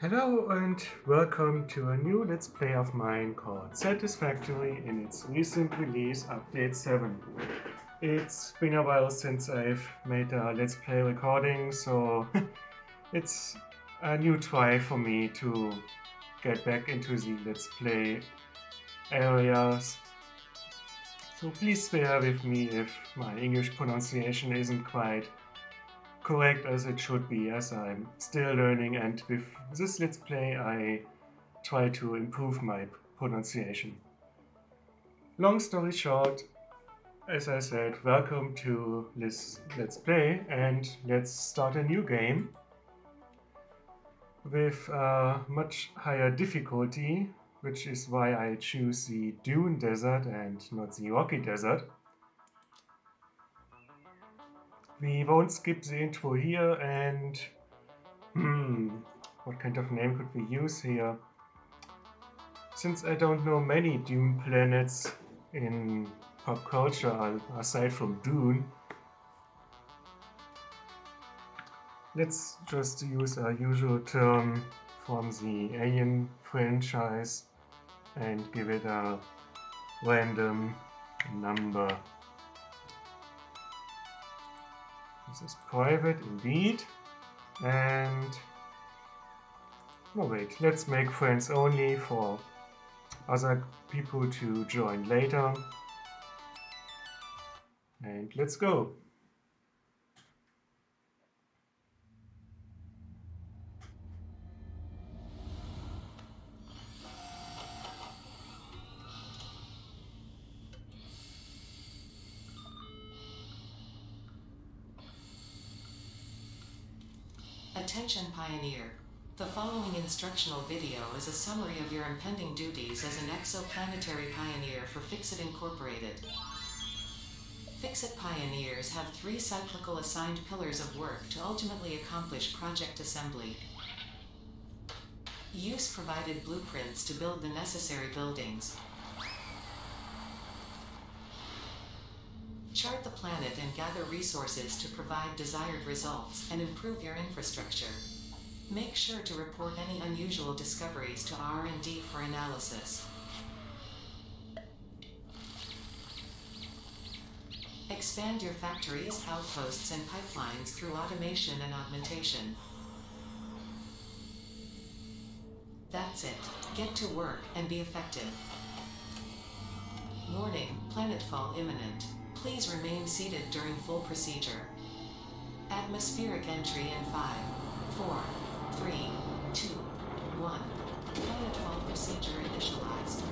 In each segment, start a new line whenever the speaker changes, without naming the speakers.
Hello and welcome to a new Let's Play of mine called Satisfactory in its recent release update 7. It's been a while since I've made a Let's Play recording, so it's a new try for me to get back into the Let's Play areas. So please bear with me if my English pronunciation isn't quite correct as it should be, as I'm still learning, and with this Let's Play I try to improve my pronunciation. Long story short, as I said, welcome to this Let's Play, and let's start a new game with a much higher difficulty, which is why I choose the Dune Desert and not the Rocky Desert. We won't skip the intro here, and what kind of name could we use here? Since I don't know many Dune planets in pop culture aside from Dune, let's just use a usual term from the Alien franchise and give it a random number. This is private indeed, and no wait, let's make friends only for other people to join later, and let's go.
Attention Pioneer. The following instructional video is a summary of your impending duties as an exoplanetary pioneer for Fixit Incorporated. Fixit Pioneers have 3 cyclical assigned pillars of work to ultimately accomplish project assembly. Use provided blueprints to build the necessary buildings. Chart the planet and gather resources to provide desired results and improve your infrastructure. Make sure to report any unusual discoveries to R&D for analysis. Expand your factories, outposts, and pipelines through automation and augmentation. That's it. Get to work and be effective. Warning, planetfall imminent. Please remain seated during full procedure. Atmospheric entry in 5, 4, 3, 2, 1. Planetfall procedure initialized.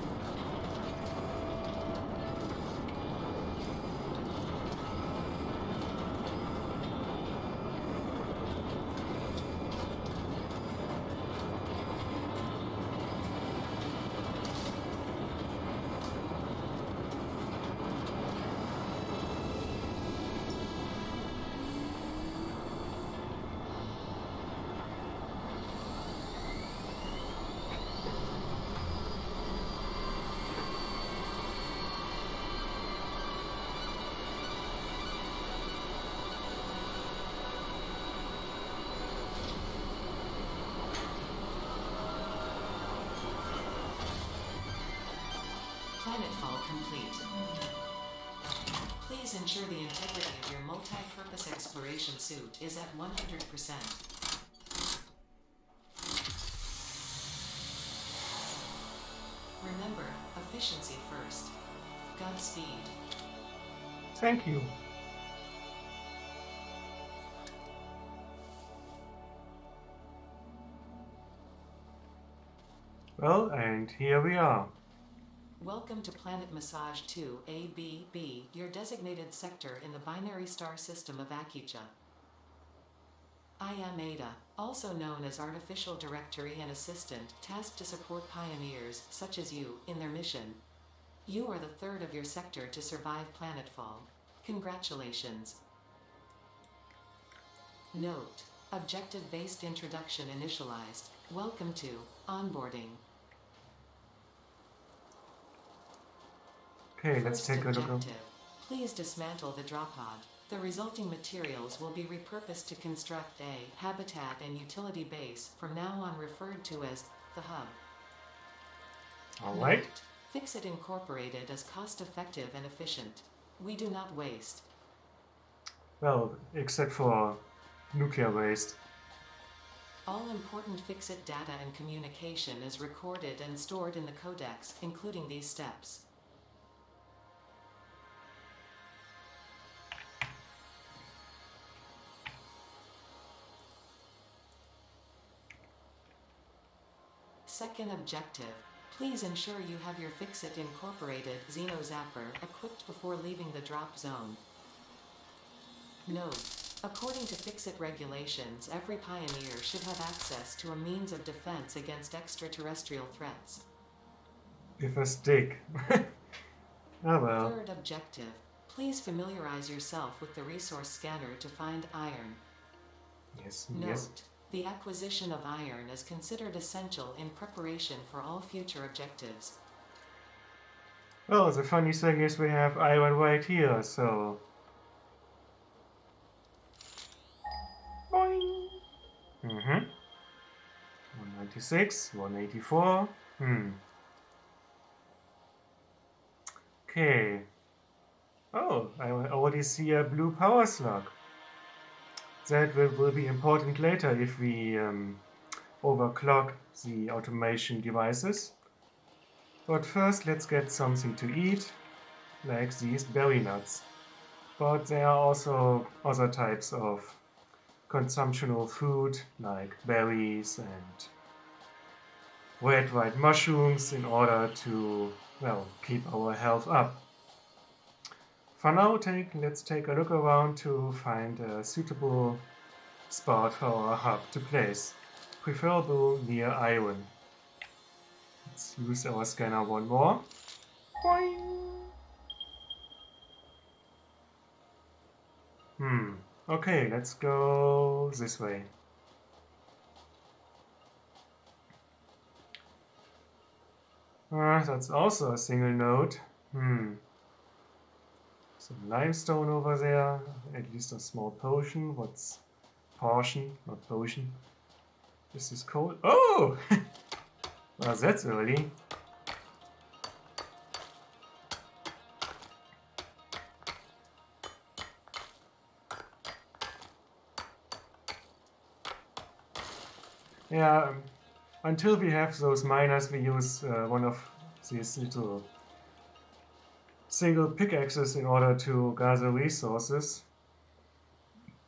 Planetfall complete. Please ensure the integrity of your multi-purpose exploration suit is at 100%. Remember, efficiency first. Godspeed.
Thank you. Well, and here we are.
Welcome to Planet Massage 2 ABB, your designated sector in the binary star system of Akicha. I am Ada, also known as Artificial Directory and Assistant, tasked to support pioneers, such as you, in their mission. You are the third of your sector to survive planetfall. Congratulations. Note: objective-based introduction initialized. Welcome to onboarding.
Okay, let's
First
take a look.
objective: please dismantle the drop pod. The resulting materials will be repurposed to construct a habitat and utility base, from now on referred to as the hub.
Alright.
Note: Fix-It Incorporated is cost-effective and efficient. We do not waste.
Well, except for nuclear waste.
All important Fix-It data and communication is recorded and stored in the codex, including these steps. Second objective: please ensure you have your Fix-It Incorporated Xenozapper equipped before leaving the drop zone. Note: according to Fix-It regulations, every pioneer should have access to a means of defense against extraterrestrial threats.
With a stick. Ah well.
Third objective: please familiarize yourself with the resource scanner to find iron.
Yes,
Note:
yes.
the acquisition of iron is considered essential in preparation for all future objectives.
Well, the funny thing is we have iron right here, so... Boing! 196, 184. Okay. Oh, I already see a blue power slug. That will be important later if we overclock the automation devices. But first let's get something to eat, like these berry nuts. But there are also other types of consumptional food, like berries and red white mushrooms, in order to, well, keep our health up. For now, let's take a look around to find a suitable spot for our hub to place, preferable near iron. Let's use our scanner one more. Boing! Okay, let's go this way. That's also a single node. Some limestone over there, at least a small potion. What's portion, not potion? This is cold. Oh! Well, that's early. Yeah, until we have those miners, we use one of these little single pickaxes in order to gather resources.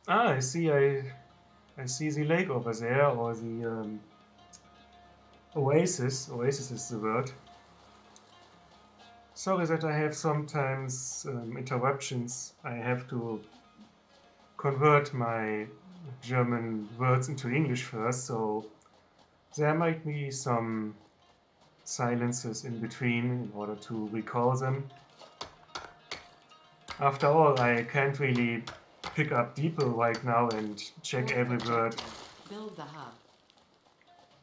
Ah, I see the lake over there, or the oasis. Oasis is the word. Sorry that I have sometimes interruptions. I have to convert my German words into English first, so there might be some silences in between in order to recall them. After all, I can't really pick up DeepL right now and check every word.
Build the hub.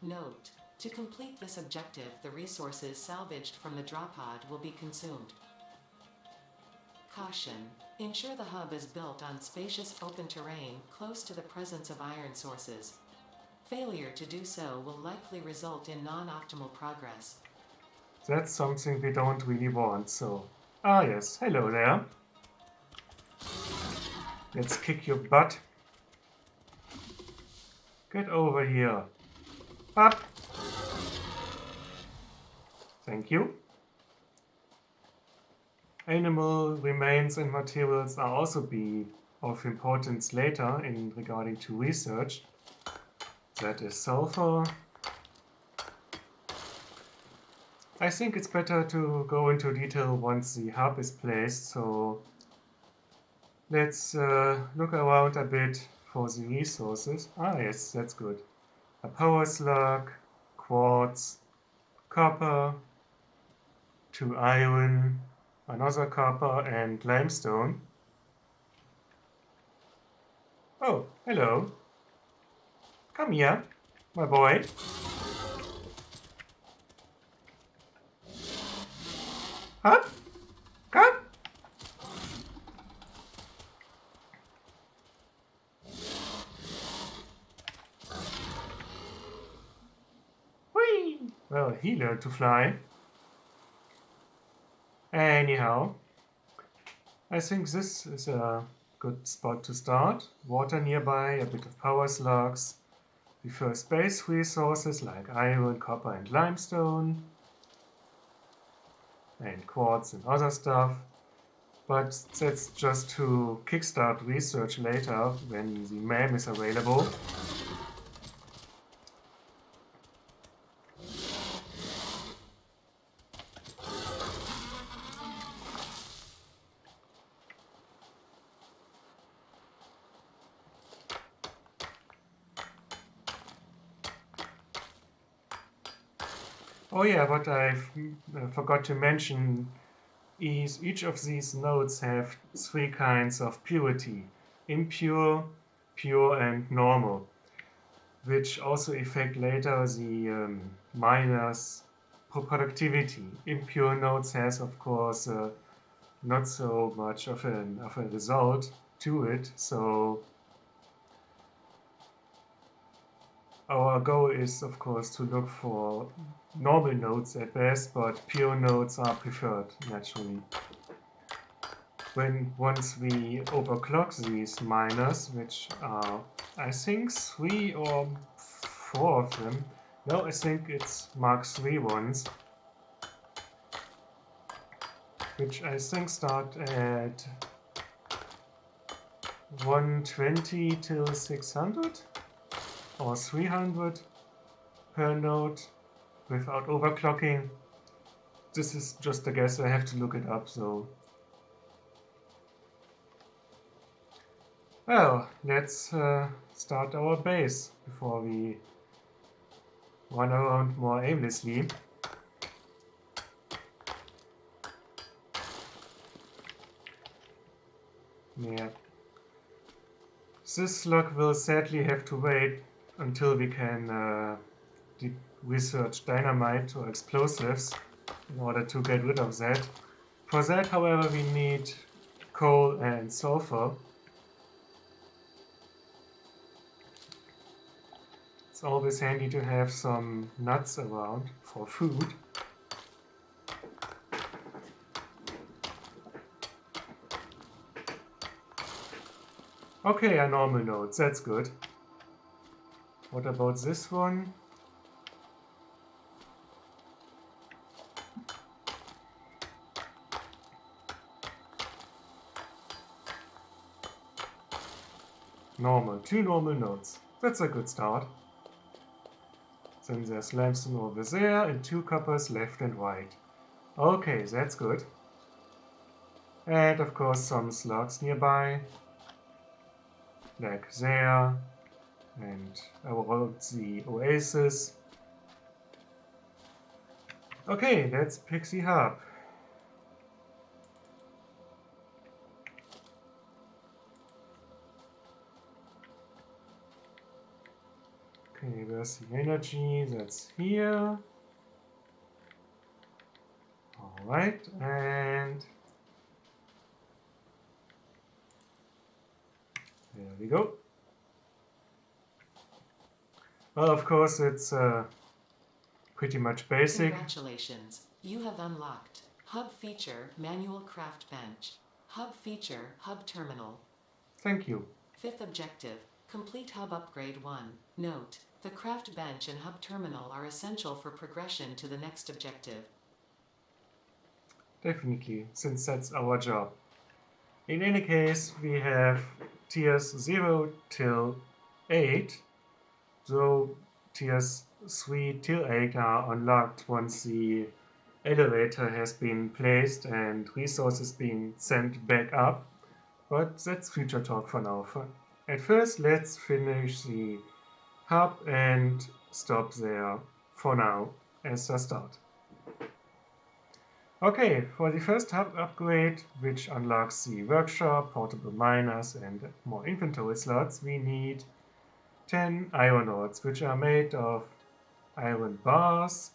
Note: to complete this objective, the resources salvaged from the drop pod will be consumed. Caution: ensure the hub is built on spacious open terrain close to the presence of iron sources. Failure to do so will likely result in non-optimal progress.
That's something we don't really want, so... Ah yes, hello there. Let's kick your butt. Get over here. Up! Thank you. Animal remains and materials are also be of importance later in regarding to research. That is sulfur. I think it's better to go into detail once the hub is placed, so let's look around a bit for the resources. Ah yes, that's good. A power slug, quartz, copper, 2 iron, another copper and limestone. Oh, hello. Come here, my boy. Huh? Come. Well, he learned to fly. Anyhow, I think this is a good spot to start. Water nearby, a bit of power slugs, the first base resources like iron, copper and limestone, and quartz and other stuff. But that's just to kickstart research later when the map is available. Oh yeah, what I forgot to mention is each of these nodes have three kinds of purity: impure, pure and normal, which also affect later the miner's productivity. Impure nodes has of course not so much of a result to it, so our goal is of course to look for normal nodes at best, but pure nodes are preferred naturally. Once we overclock these miners, which are I think 3 or 4 of them, no, I think it's Mark III ones, which I think start at 120 till 600 or 300 per node without overclocking. This is just a guess, I have to look it up, so. Well, let's start our base before we run around more aimlessly. Yeah. This slug will sadly have to wait until we can research dynamite or explosives in order to get rid of that. For that, however, we need coal and sulfur. It's always handy to have some nuts around for food. Okay, a normal node, that's good. What about this one? Normal, 2 normal nodes. That's a good start. Then there's limestone over there and 2 coppers left and right. Okay, that's good. And of course some slugs nearby. Like there. And around the oasis. Okay, let's pick the hub. Okay, where's the energy? That's here. Alright, and there we go. Well, of course, it's pretty much basic.
Congratulations, you have unlocked Hub Feature Manual Craft Bench. Hub Feature Hub Terminal.
Thank you.
5th objective, complete Hub Upgrade 1. Note, the craft bench and hub terminal are essential for progression to the next objective.
Definitely, since that's our job. In any case, we have tiers 0 till 8, so tiers 3 till 8 are unlocked once the elevator has been placed and resources being sent back up, but that's future talk for now. At first, let's finish the hub and stop there for now as a start. Okay, for the first hub upgrade, which unlocks the workshop, portable miners and more inventory slots, we need 10 iron rods, which are made of iron bars.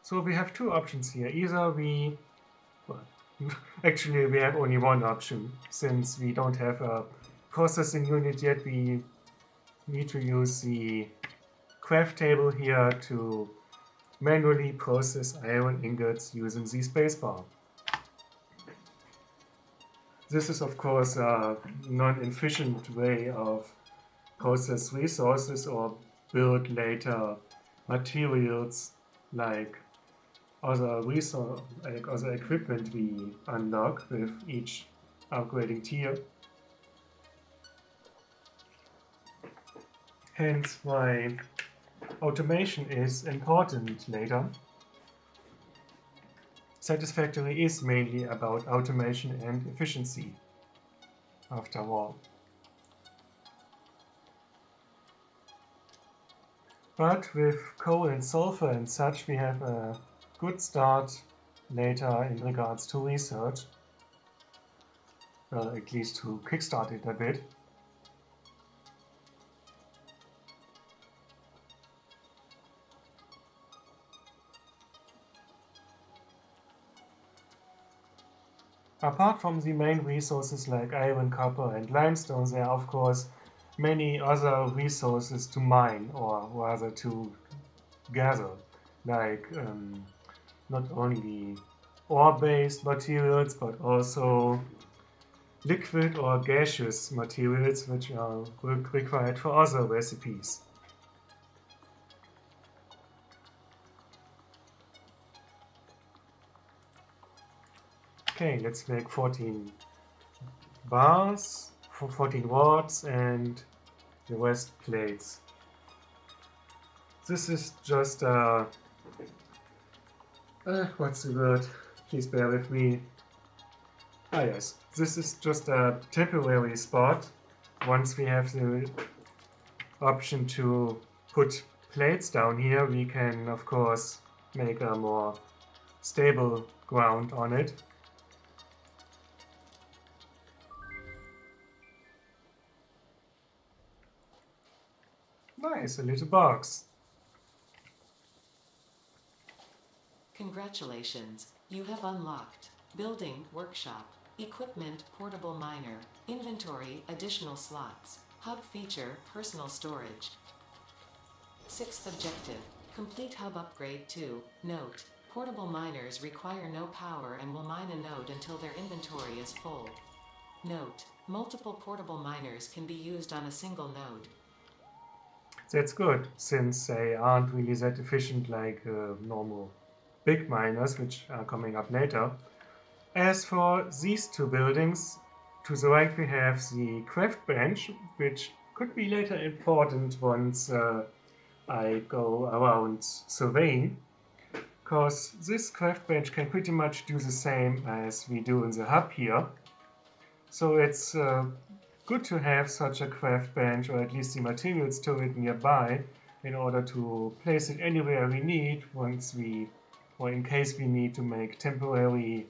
So we have 2 options here. Either we, well, actually we have only 1 option. Since we don't have a processing unit yet, we need to use the craft table here to manually process iron ingots using the spacebar. This is of course a non-efficient way of process resources or build later materials like other equipment we unlock with each upgrading tier. Hence why automation is important later. Satisfactory is mainly about automation and efficiency, after all. But with coal and sulfur and such, we have a good start later in regards to research. Well, at least to kickstart it a bit. Apart from the main resources like iron, copper and limestone, there are of course many other resources to mine, or rather to gather, like not only ore-based materials but also liquid or gaseous materials which are required for other recipes. Okay, let's make 14 bars for 14 watts and the rest plates. This is just what's the word? Please bear with me. Ah yes, this is just a temporary spot. Once we have the option to put plates down here, we can of course make a more stable ground on it. Nice, a little box.
Congratulations, you have unlocked Building Workshop, Equipment Portable Miner, Inventory Additional Slots, Hub Feature Personal Storage. Sixth objective, complete Hub Upgrade 2. Note, portable miners require no power and will mine a node until their inventory is full. Note, multiple portable miners can be used on a single node.
That's good, since they aren't really that efficient like normal big miners, which are coming up later. As for these two buildings, to the right we have the craft bench, which could be later important once I go around surveying, because this craft bench can pretty much do the same as we do in the hub here. So it's good to have such a craft bench, or at least the materials to it nearby, in order to place it anywhere we need once we, or in case we need to make temporary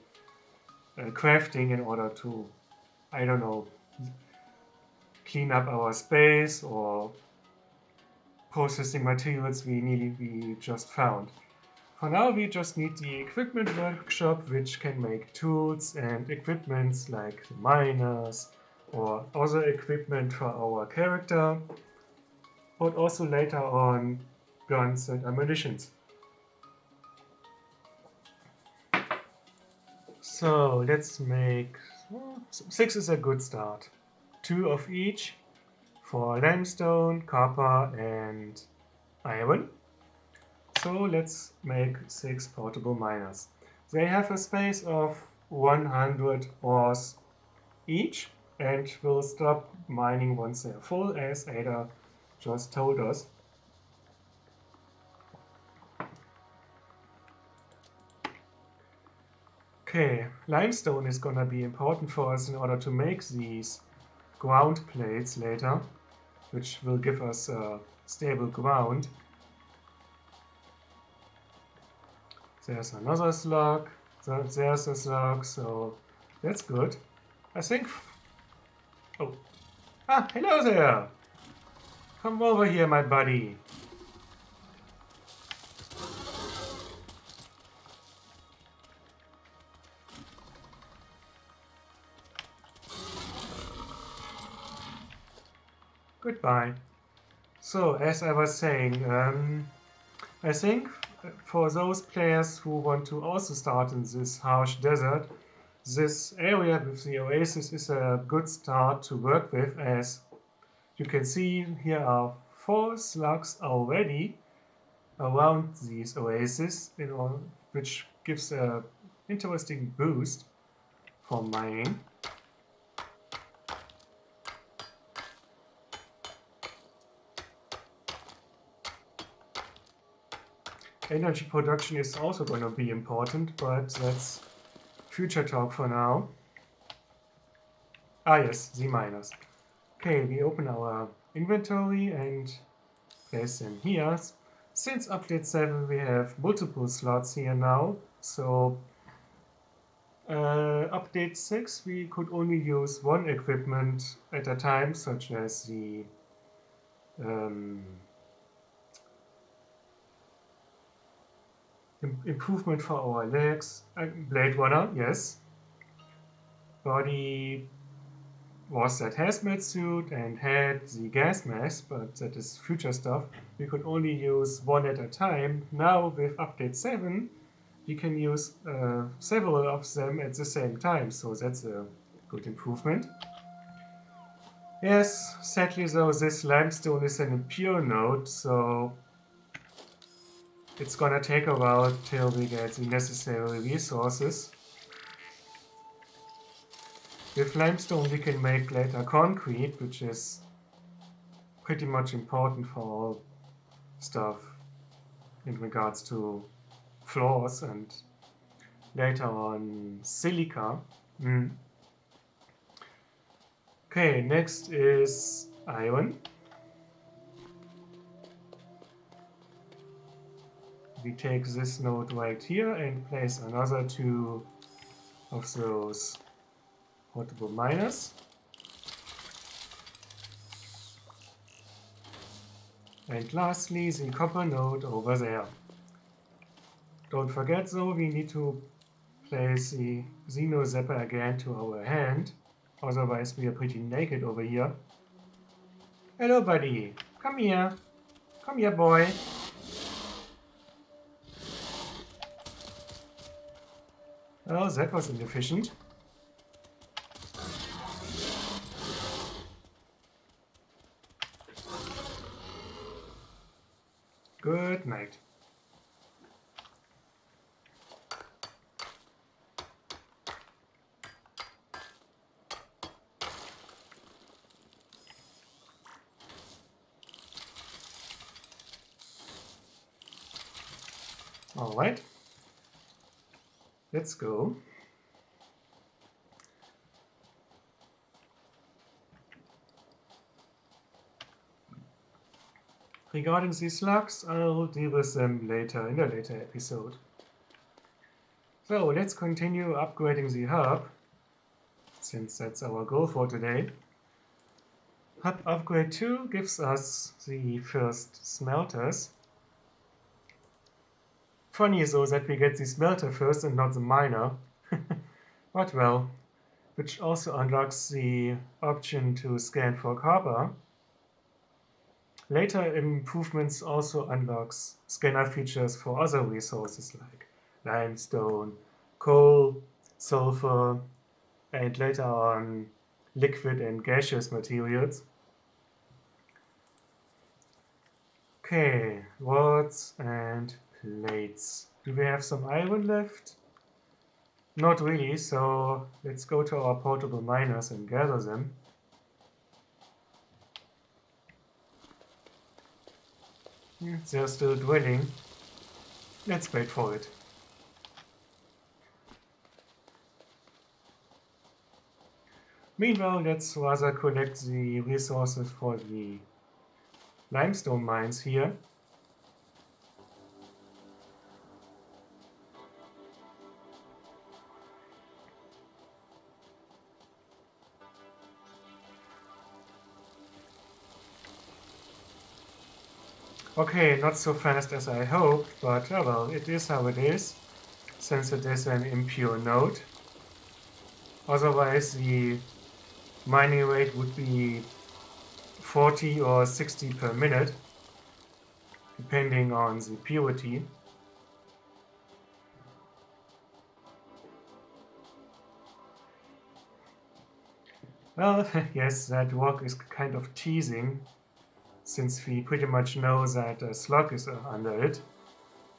crafting in order to, I don't know, clean up our space or processing materials we just found. For now we just need the equipment workshop, which can make tools and equipments like the miners or other equipment for our character, but also later on guns and ammunitions. So let's make 6 is a good start. 2 of each for limestone, copper and iron. So let's make 6 portable miners. They have a space of 100 ores each and will stop mining once they're full, as Ada just told us. Okay, limestone is gonna be important for us in order to make these ground plates later, which will give us a stable ground. There's another slug, there's a slug, so that's good. I think... Oh. Ah, hello there! Come over here, my buddy. Goodbye. So, as I was saying, I think for those players who want to also start in this harsh desert, this area with the oasis is a good start to work with, as you can see here are 4 slugs already around these oases, which gives a interesting boost for mining. Energy production is also going to be important, but that's future talk for now. Ah yes, the miners. Okay, we open our inventory and place them here. Since update 7 we have multiple slots here now, so update 6 we could only use one equipment at a time, such as the improvement for our legs, Blade Runner, yes. Body was that hazmat suit and had the gas mask, but that is future stuff. We could only use one at a time. Now with update 7 you can use several of them at the same time, so that's a good improvement. Yes, sadly though, this limestone is an impure node, so it's gonna take a while till we get the necessary resources. With limestone we can make later concrete, which is pretty much important for all stuff in regards to floors, and later on silica. Okay, next is iron. We take this node right here and place another 2 of those portable miners. And lastly, the copper node over there. Don't forget though, we need to place the Xeno Zapper again to our hand, otherwise we are pretty naked over here. Hello buddy, come here. Come here boy. Oh, that was inefficient. Good night. All right. Let's go. Regarding these slugs, I'll deal with them later in a later episode. So let's continue upgrading the hub, since that's our goal for today. Hub upgrade 2 gives us the first smelters. Funny though that we get the smelter first and not the miner. But well, which also unlocks the option to scan for copper. Later improvements also unlocks scanner features for other resources like limestone, coal, sulfur, and later on liquid and gaseous materials. Okay, rods and plates. Do we have some iron left? Not really, so let's go to our portable miners and gather them. They're still dwelling. Let's wait for it. Meanwhile, let's rather collect the resources for the limestone mines here. Okay, not so fast as I hoped, but well, it is how it is, since it is an impure node. Otherwise, the mining rate would be 40 or 60 per minute, depending on the purity. Well, yes, that work is kind of teasing, since we pretty much know that a slug is under it.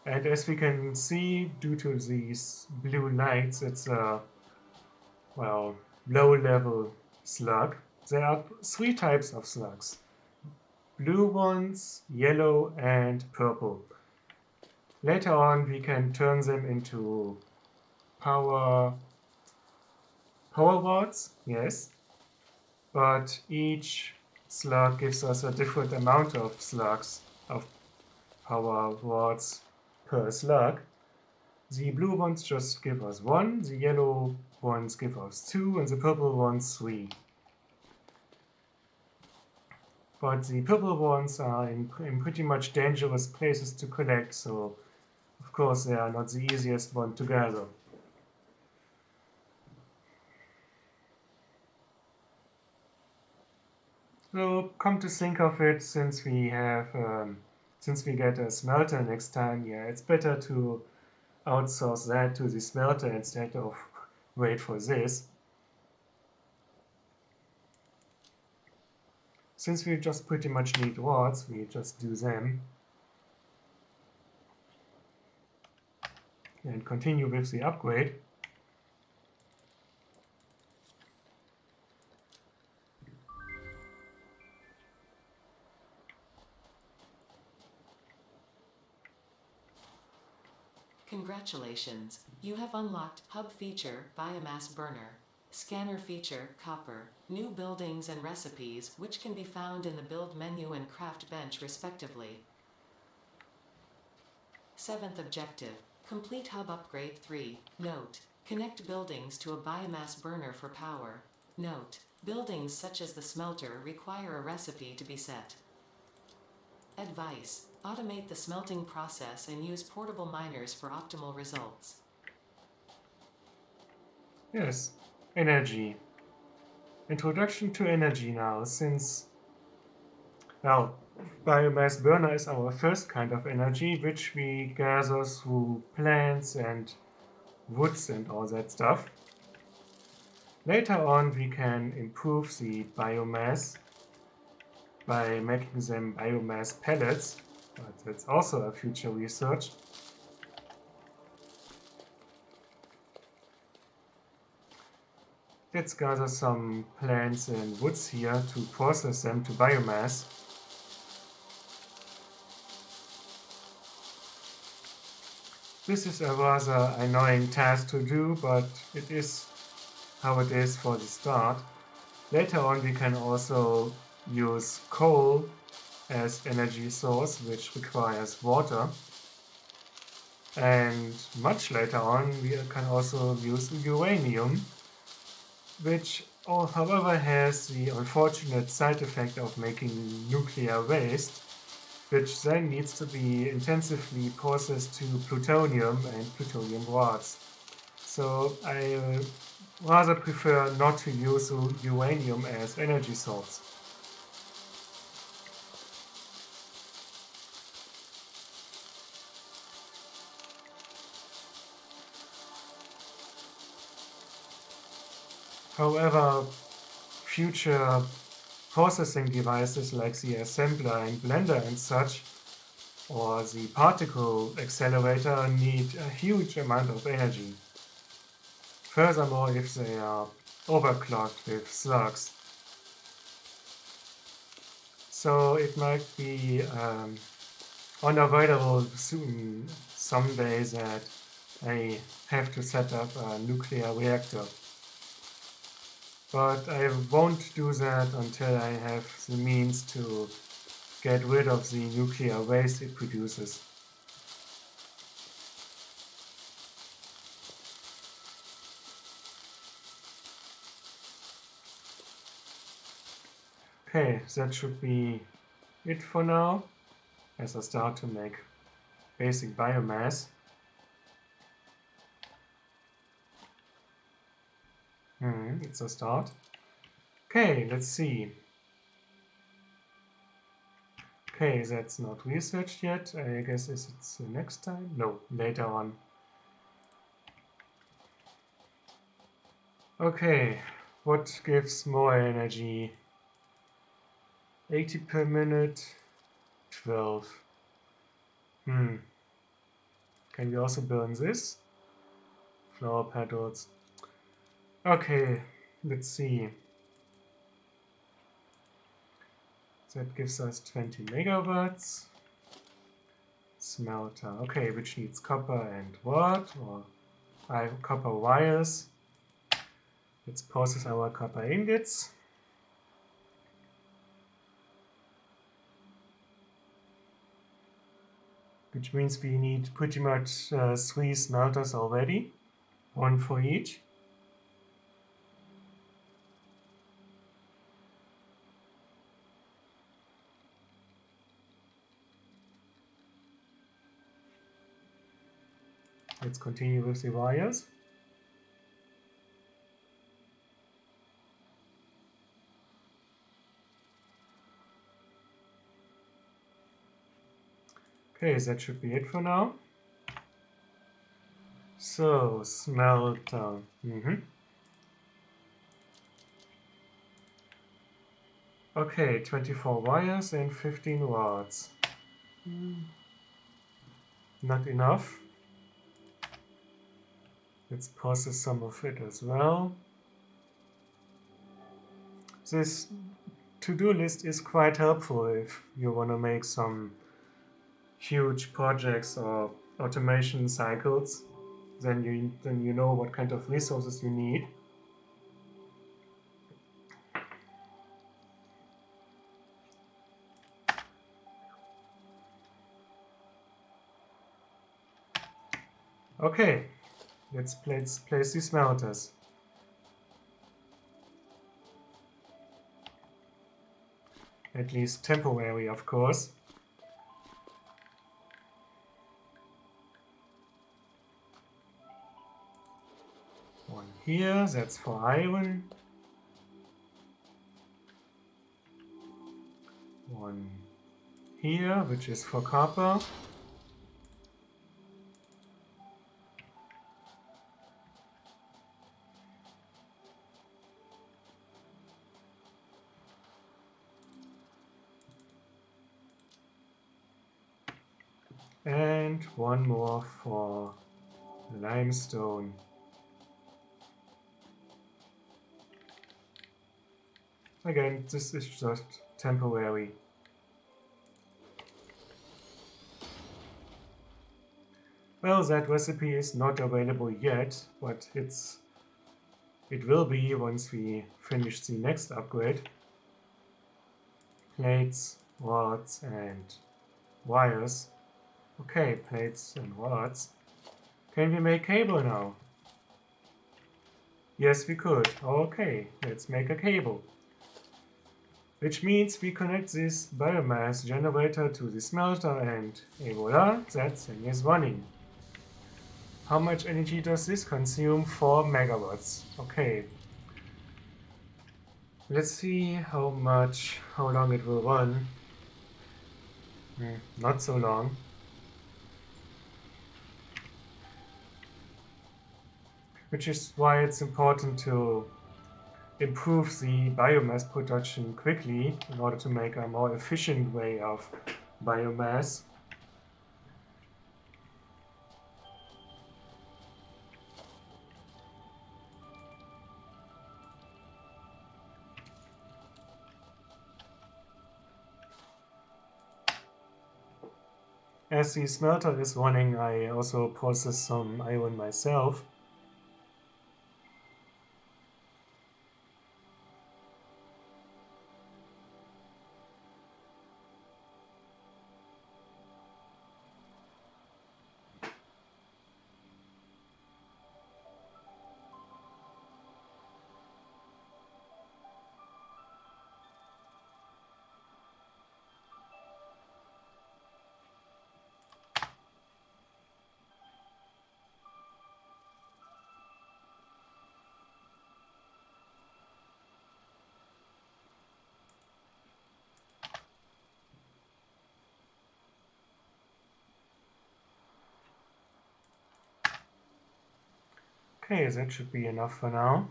And as we can see, due to these blue lights, it's a, well, low-level slug. There are three types of slugs: blue ones, yellow, and purple. Later on, we can turn them into power wards, yes, but each slug gives us a different amount of slugs, of power wards per slug. The blue ones just give us 1, the yellow ones give us 2, and the purple ones 3. But the purple ones are in pretty much dangerous places to collect, so of course they are not the easiest one to gather. So come to think of it, since we get a smelter next time, yeah, it's better to outsource that to the smelter instead of wait for this. Since we just pretty much need wards, we just do them. And continue with the upgrade.
Congratulations, you have unlocked Hub feature Biomass Burner, Scanner feature Copper, new buildings and recipes which can be found in the Build menu and Craft bench respectively. 7th objective, complete Hub Upgrade 3. Note, connect buildings to a biomass burner for power. Note, buildings such as the smelter require a recipe to be set. Advice, automate the smelting process and use portable miners for optimal results.
Yes, energy. Introduction to energy now, since, well, biomass burner is our first kind of energy, which we gather through plants and woods and all that stuff. Later on, we can improve the biomass by making them biomass pellets, but that's also a future research. Let's gather some plants and woods here to process them to biomass. This is a rather annoying task to do, but it is how it is for the start. Later on, we can also use coal as energy source, which requires water. And much later on, we can also use uranium, which however has the unfortunate side effect of making nuclear waste, which then needs to be intensively processed to plutonium and plutonium rods. So I rather prefer not to use uranium as energy source. However, future processing devices like the assembler and blender and such, or the particle accelerator, need a huge amount of energy. Furthermore, if they are overclocked with slugs. So it might be unavoidable soon, someday, that I have to set up a nuclear reactor. But I won't do that until I have the means to get rid of the nuclear waste it produces. Okay, that should be it for now, as I start to make basic biomass. It's a start. Okay, let's see. Okay, that's not researched yet. I guess it's the next time? No, later on. Okay, what gives more energy? 80 per minute, 12. Can we also burn this? Flower petals. Okay, let's see. That gives us 20 megawatts. Smelter. Okay, which needs copper and what? Or copper wires. Let's process our copper ingots. Which means we need pretty much 3 smelters already. 1 for each. Let's continue with the wires. Okay, that should be it for now. So, smelter. Okay, 24 wires and 15 watts. Not enough. Let's process some of it as well. This to-do list is quite helpful if you want to make some huge projects or automation cycles. Then you know what kind of resources you need. Okay, let's place these smelters. At least temporary, of course. One here, that's for iron. One here, which is for copper. And one more for limestone. Again, this is just temporary. Well, that recipe is not available yet, but it will be once we finish the next upgrade. Plates, rods, and wires. Okay, plates and rods. Can we make cable now? Yes, we could. Okay, let's make a cable. Which means we connect this biomass generator to the smelter and voila, that thing is running. How much energy does this consume? 4 megawatts. Okay. Let's see how long it will run. Not so long. Which is why it's important to improve the biomass production quickly in order to make a more efficient way of biomass. As the smelter is running, I also process some iron myself. Okay, that should be enough for now.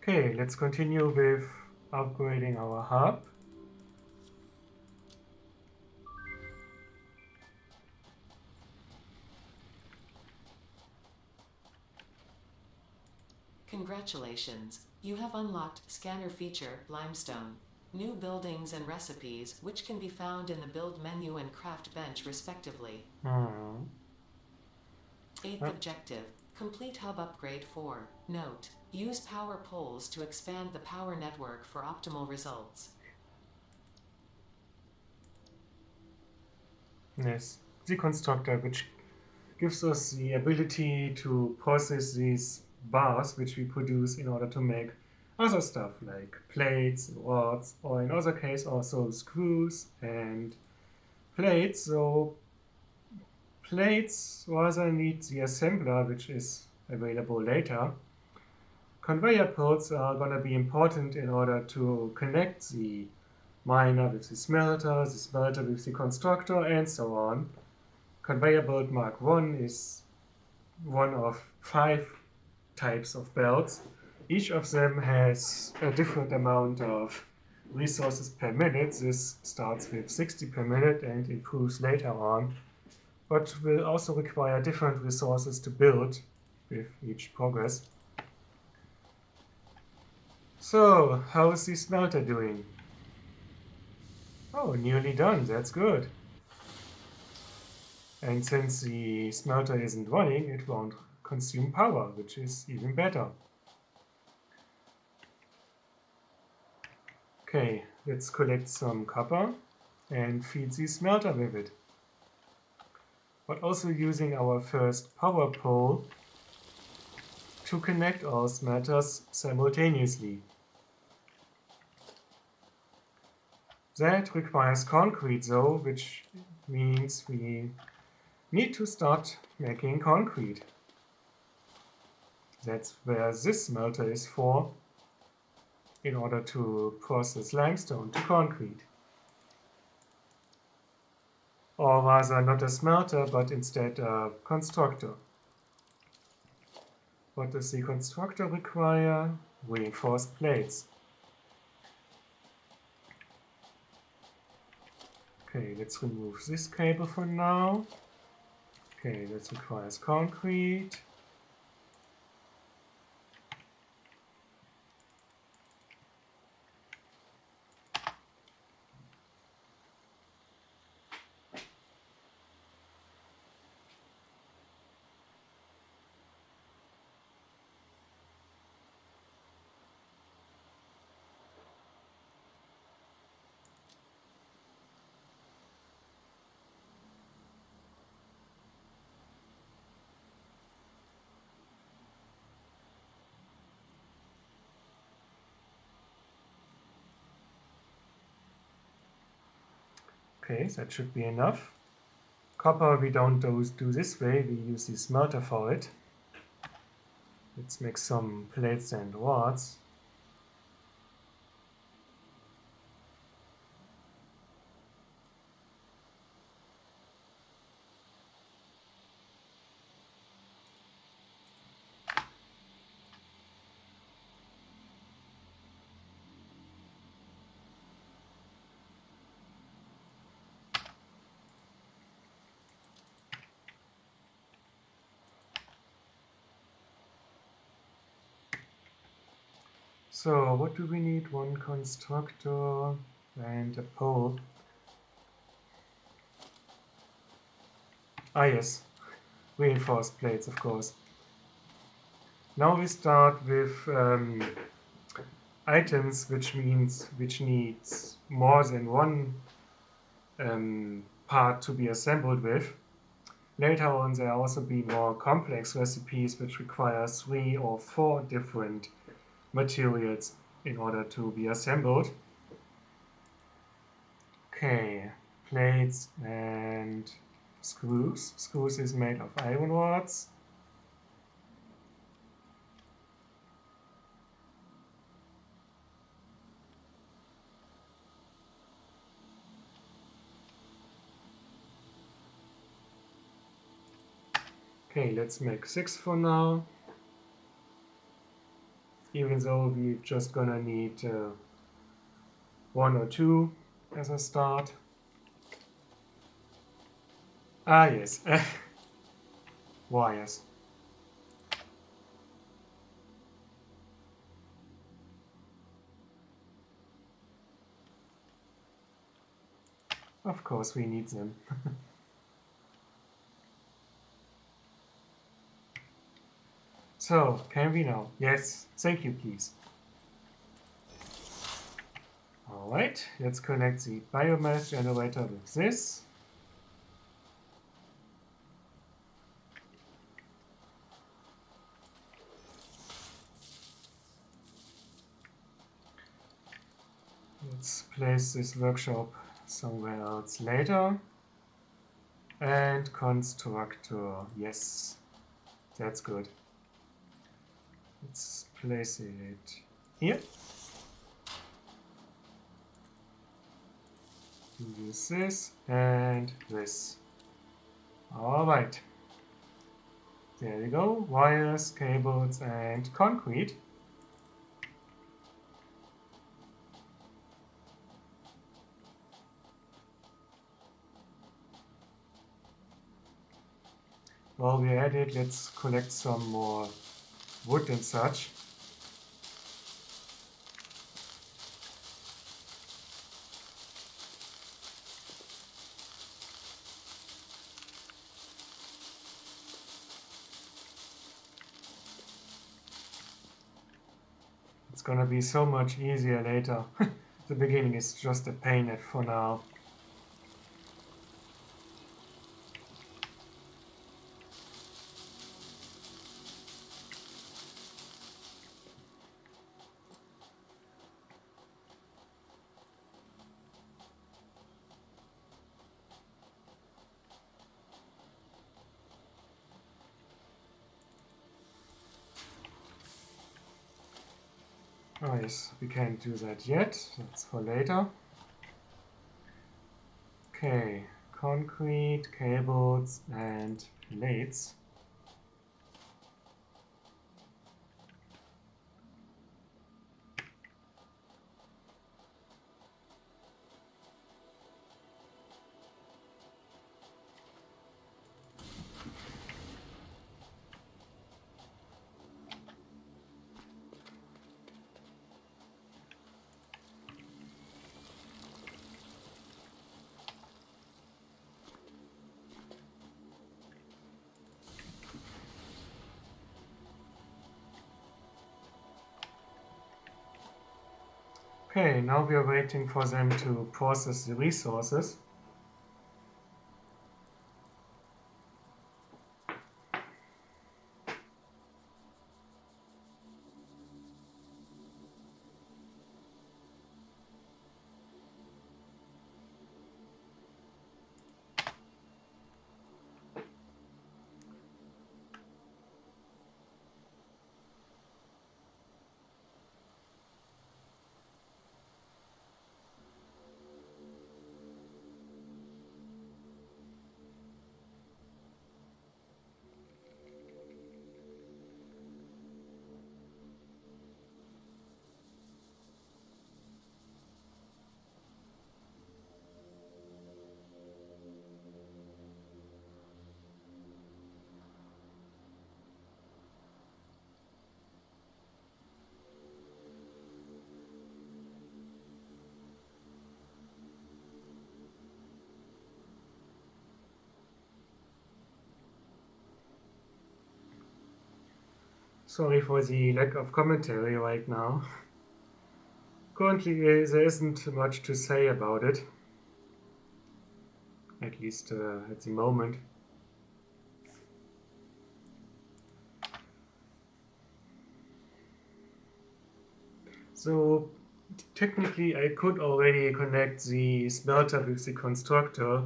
Okay, let's continue with upgrading our hub.
Congratulations, you have unlocked Scanner Feature Limestone. New buildings and recipes, which can be found in the Build menu and Craft bench respectively.
Hmm.
8th objective, complete hub upgrade 4. Note, use power poles to expand the power network for optimal results.
Yes, the constructor, which gives us the ability to process these bars which we produce in order to make other stuff like plates, rods, or in other case also screws and plates. So plates rather need the assembler, which is available later. Conveyor belts are going to be important in order to connect the miner with the smelter with the constructor, and so on. Conveyor belt Mark 1 is one of 5 types of belts. Each of them has a different amount of resources per minute. This starts with 60 per minute and improves later on, but will also require different resources to build with each progress. So, how is the smelter doing? Oh, nearly done, that's good. And since the smelter isn't running, it won't consume power, which is even better. Okay, let's collect some copper and feed the smelter with it. But also using our first power pole to connect all smelters simultaneously. That requires concrete though, which means we need to start making concrete. That's where this smelter is for, in order to process limestone to concrete. Or rather not a smelter, but instead a constructor. What does the constructor require? Reinforced plates. Okay, let's remove this cable for now. Okay, that requires concrete. Okay, that should be enough. Copper we don't do this way, we use the smelter for it. Let's make some plates and rods. So what do we need? One constructor and a pole. Ah yes, reinforced plates of course. Now we start with items which needs more than one part to be assembled with. Later on there will also be more complex recipes which require 3 or 4 different materials in order to be assembled. Okay, plates and screws. Screws is made of iron rods. Okay, let's make 6 for now. Even though we're just gonna need 1 or 2 as a start. Ah, yes. Wires. Of course we need them. So, can we now? Yes, thank you, please. Alright, let's connect the biomass generator with this. Let's place this workshop somewhere else later. And constructor, yes, that's good. Let's place it here. Use this and this. Alright. There we go. Wires, cables, and concrete. While we're at it, let's collect some more wood and such. It's gonna be so much easier later. The beginning is just a pain for now. Oh yes, we can't do that yet. That's for later. Okay, concrete, cables, and plates. Okay, now we are waiting for them to process the resources. Sorry for the lack of commentary right now. Currently, there isn't much to say about it. At least at the moment. So, technically I could already connect the smelter with the constructor,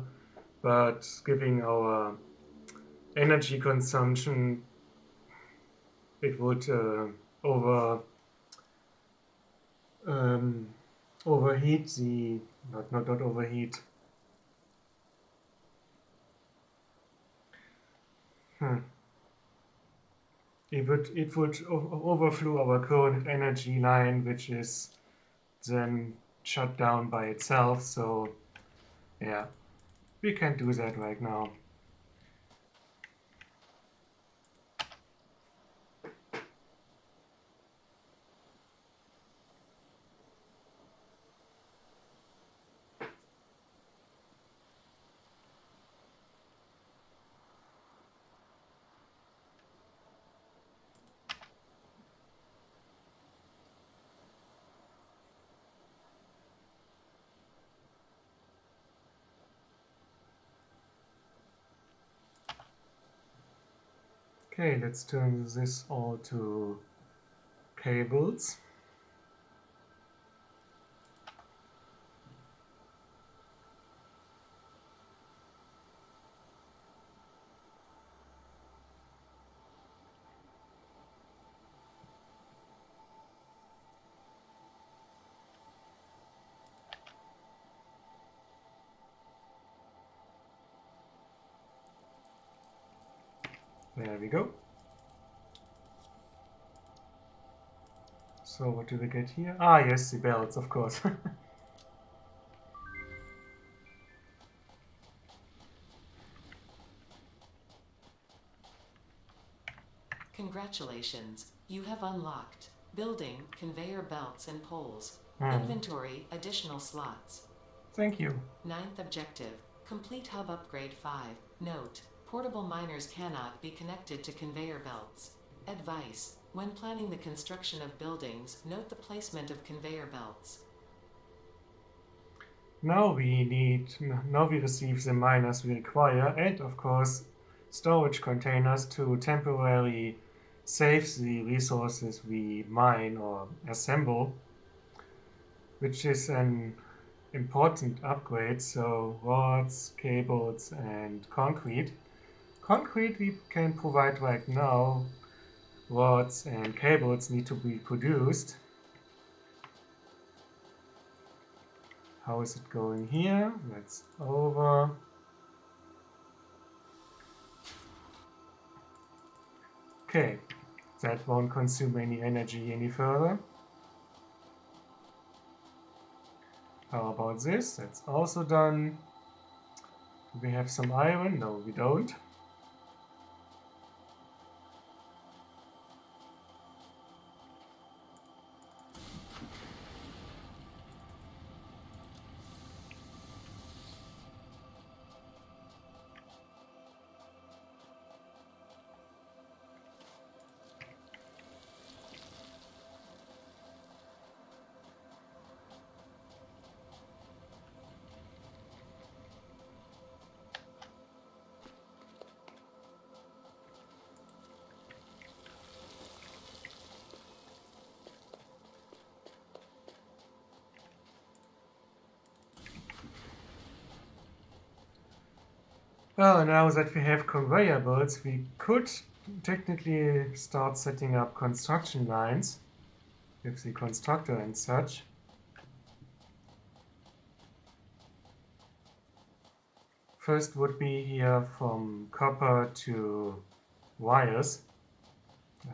but given our energy consumption, it would um, overheat the, not overheat. it would overflow our current energy line, which is then shut down by itself. So yeah, we can't do that right now. Okay, let's turn this all to cables. There we go. So what do we get here? Ah, yes, the belts, of course.
Congratulations, you have unlocked building, conveyor belts and poles.
Hmm.
Inventory, additional slots.
Thank you.
Ninth objective, complete hub upgrade 5. Note, portable miners cannot be connected to conveyor belts. Advice, when planning the construction of buildings, note the placement of conveyor belts.
Now we receive the miners we require, and of course storage containers to temporarily save the resources we mine or assemble, which is an important upgrade. So rods, cables and concrete. Concrete we can provide right now. Rods and cables need to be produced. How is it going here? That's over. Okay, that won't consume any energy any further. How about this? That's also done. Do we have some iron? No, we don't. Well, now that we have conveyor belts, we could technically start setting up construction lines with the constructor and such. First would be here from copper to wires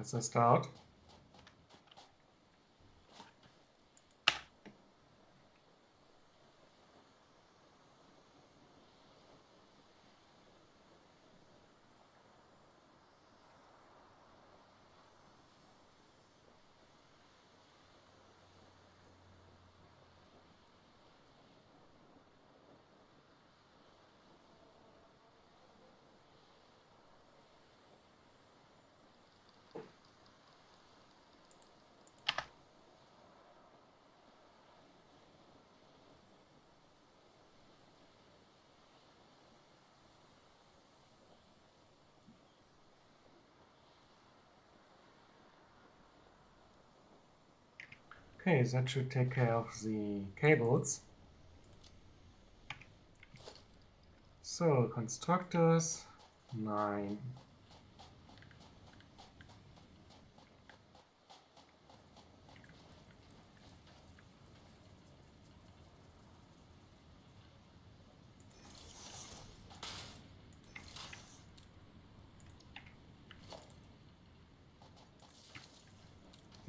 as a start. Okay, that should take care of the cables. So, constructors, 9.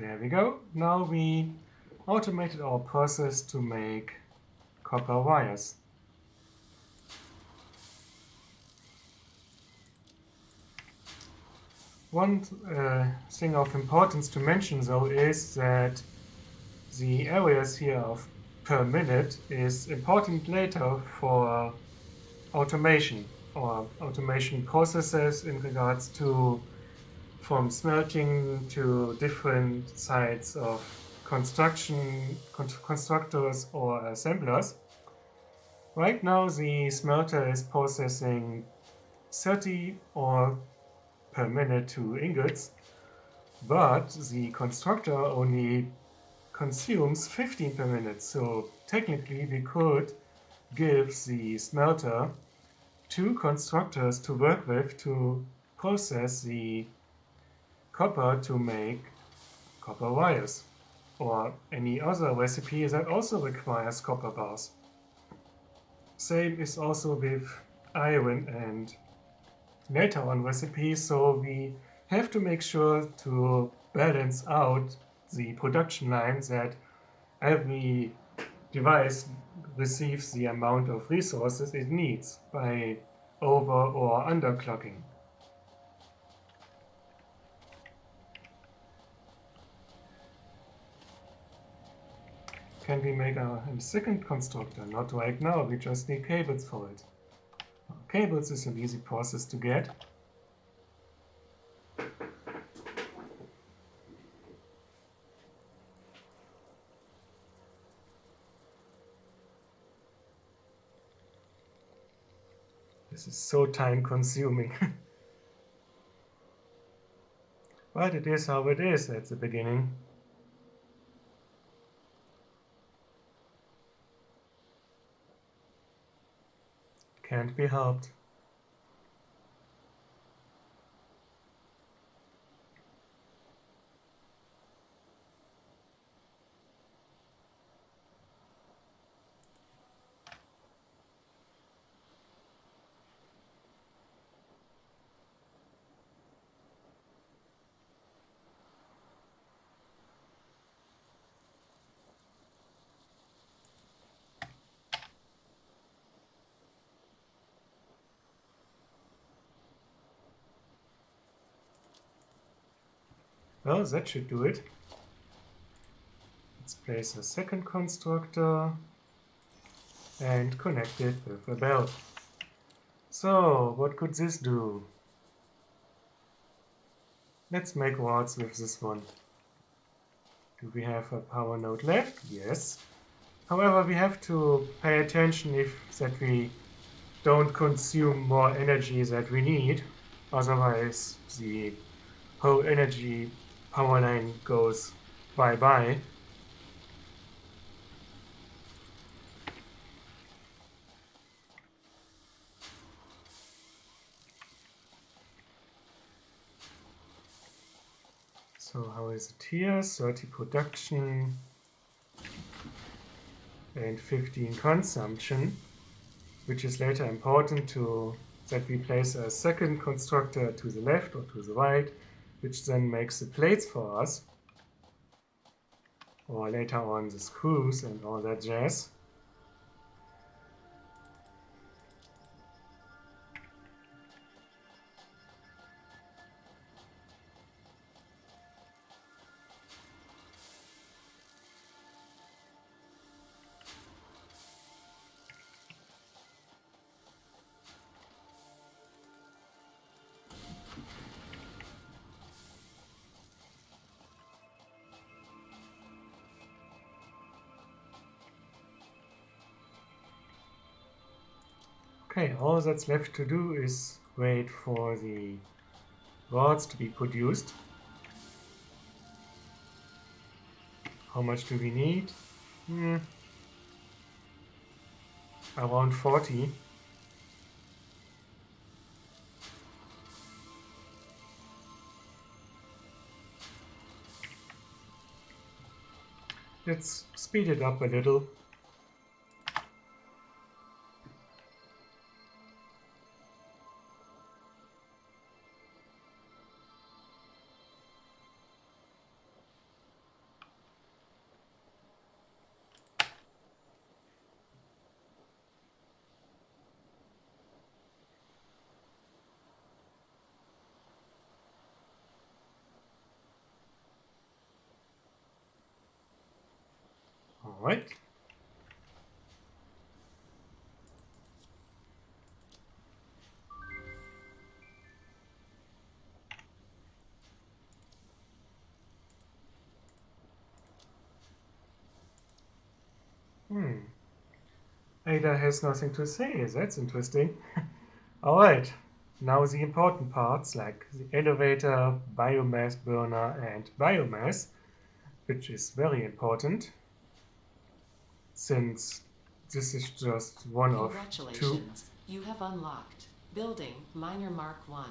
There we go. Now we automated our process to make copper wires. One thing of importance to mention though is that the areas here of per minute is important later for automation or automation processes in regards to from smelting to different sites of construction, constructors or assemblers. Right now the smelter is processing 30 ore per minute to ingots, but the constructor only consumes 15 per minute, so technically we could give the smelter 2 constructors to work with to process the copper to make copper wires, or any other recipe that also requires copper bars. Same is also with iron and later on recipes, so we have to make sure to balance out the production line that every device receives the amount of resources it needs by over or underclocking. Can we make a second constructor? Not right now, we just need cables for it. Cables is an easy process to get. This is so time consuming. But it is how it is at the beginning. Can't be helped. Well, that should do it. Let's place a second constructor and connect it with a belt. So, what could this do? Let's make rods with this one. Do we have a power node left? Yes. However, we have to pay attention that we don't consume more energy that we need. Otherwise, the whole energy power line goes bye-bye. So how is it here? 30 production and 15 consumption, which is later important to that we place a second constructor to the left or to the right, which then makes the plates for us, or later on the screws and all that jazz. Okay, all that's left to do is wait for the rods to be produced. How much do we need? Around 40. Let's speed it up a little. Alright. Ada has nothing to say. That's interesting. Alright. Now the important parts like the elevator, biomass burner and biomass, which is very important since this is just one of two.
Congratulations, you have unlocked Building Miner Mark 1.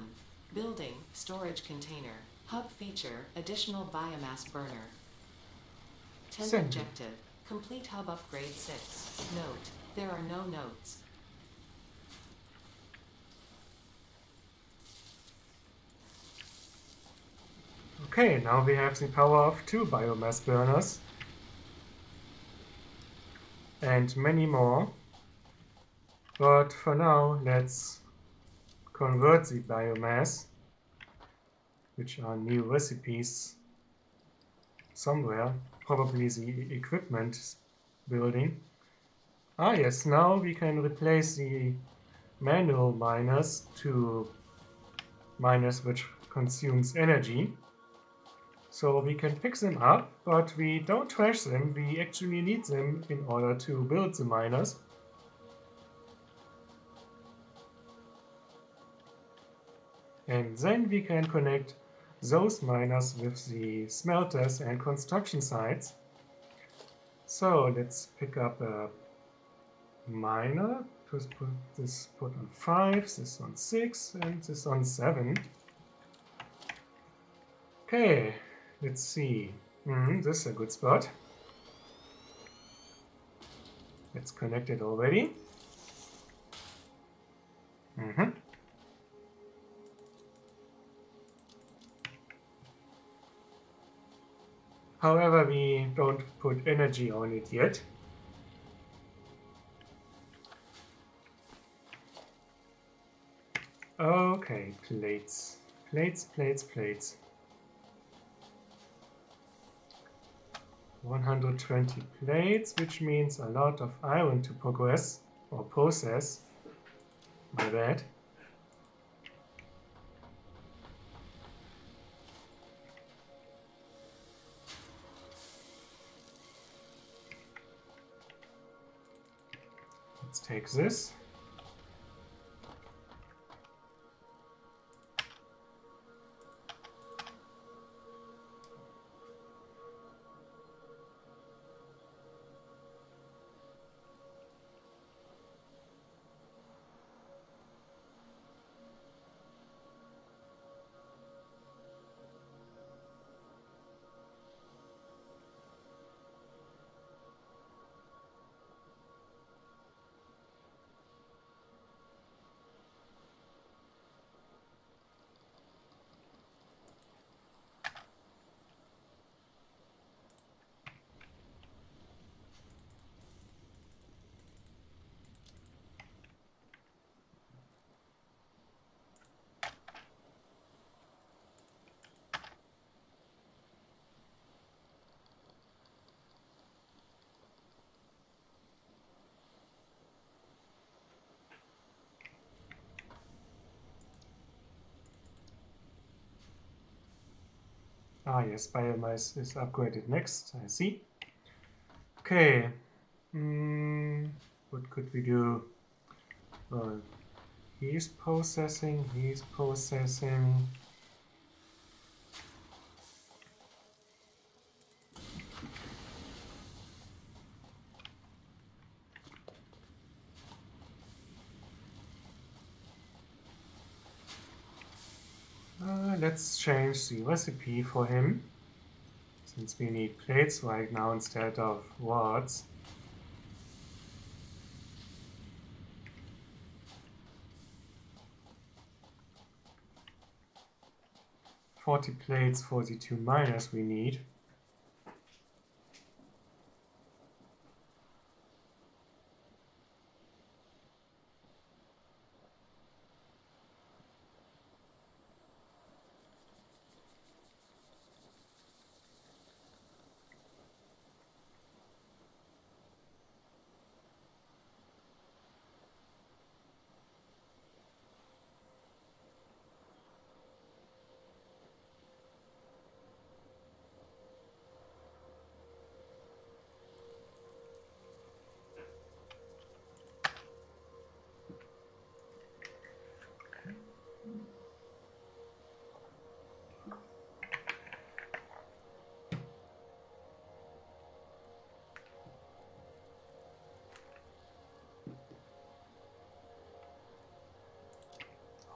Building Storage Container. Hub feature Additional Biomass Burner. 10th
Send.
objective. Complete Hub Upgrade 6. Note, there are no notes.
Okay, now we have the power of 2 biomass burners and many more. But for now, let's convert the biomass, which are new recipes somewhere, probably the equipment building. Ah yes, now we can replace the manual miners to miners which consumes energy. So we can pick them up, but we don't trash them, we actually need them in order to build the miners. And then we can connect those miners with the smelters and construction sites. So let's pick up a miner. Just put this on 5, this on 6, and this on 7. Okay, let's see. This is a good spot. Let's connect it already. However, we don't put energy on it yet. Okay, plates. Plates. 120 plates, which means a lot of iron to progress or process. My bad. Let's take this. Ah yes, biomass is upgraded next, I see. Okay, what could we do? Well, he's processing. Let's change the recipe for him, since we need plates right now instead of rods. "40 plates for the 2 miners we need."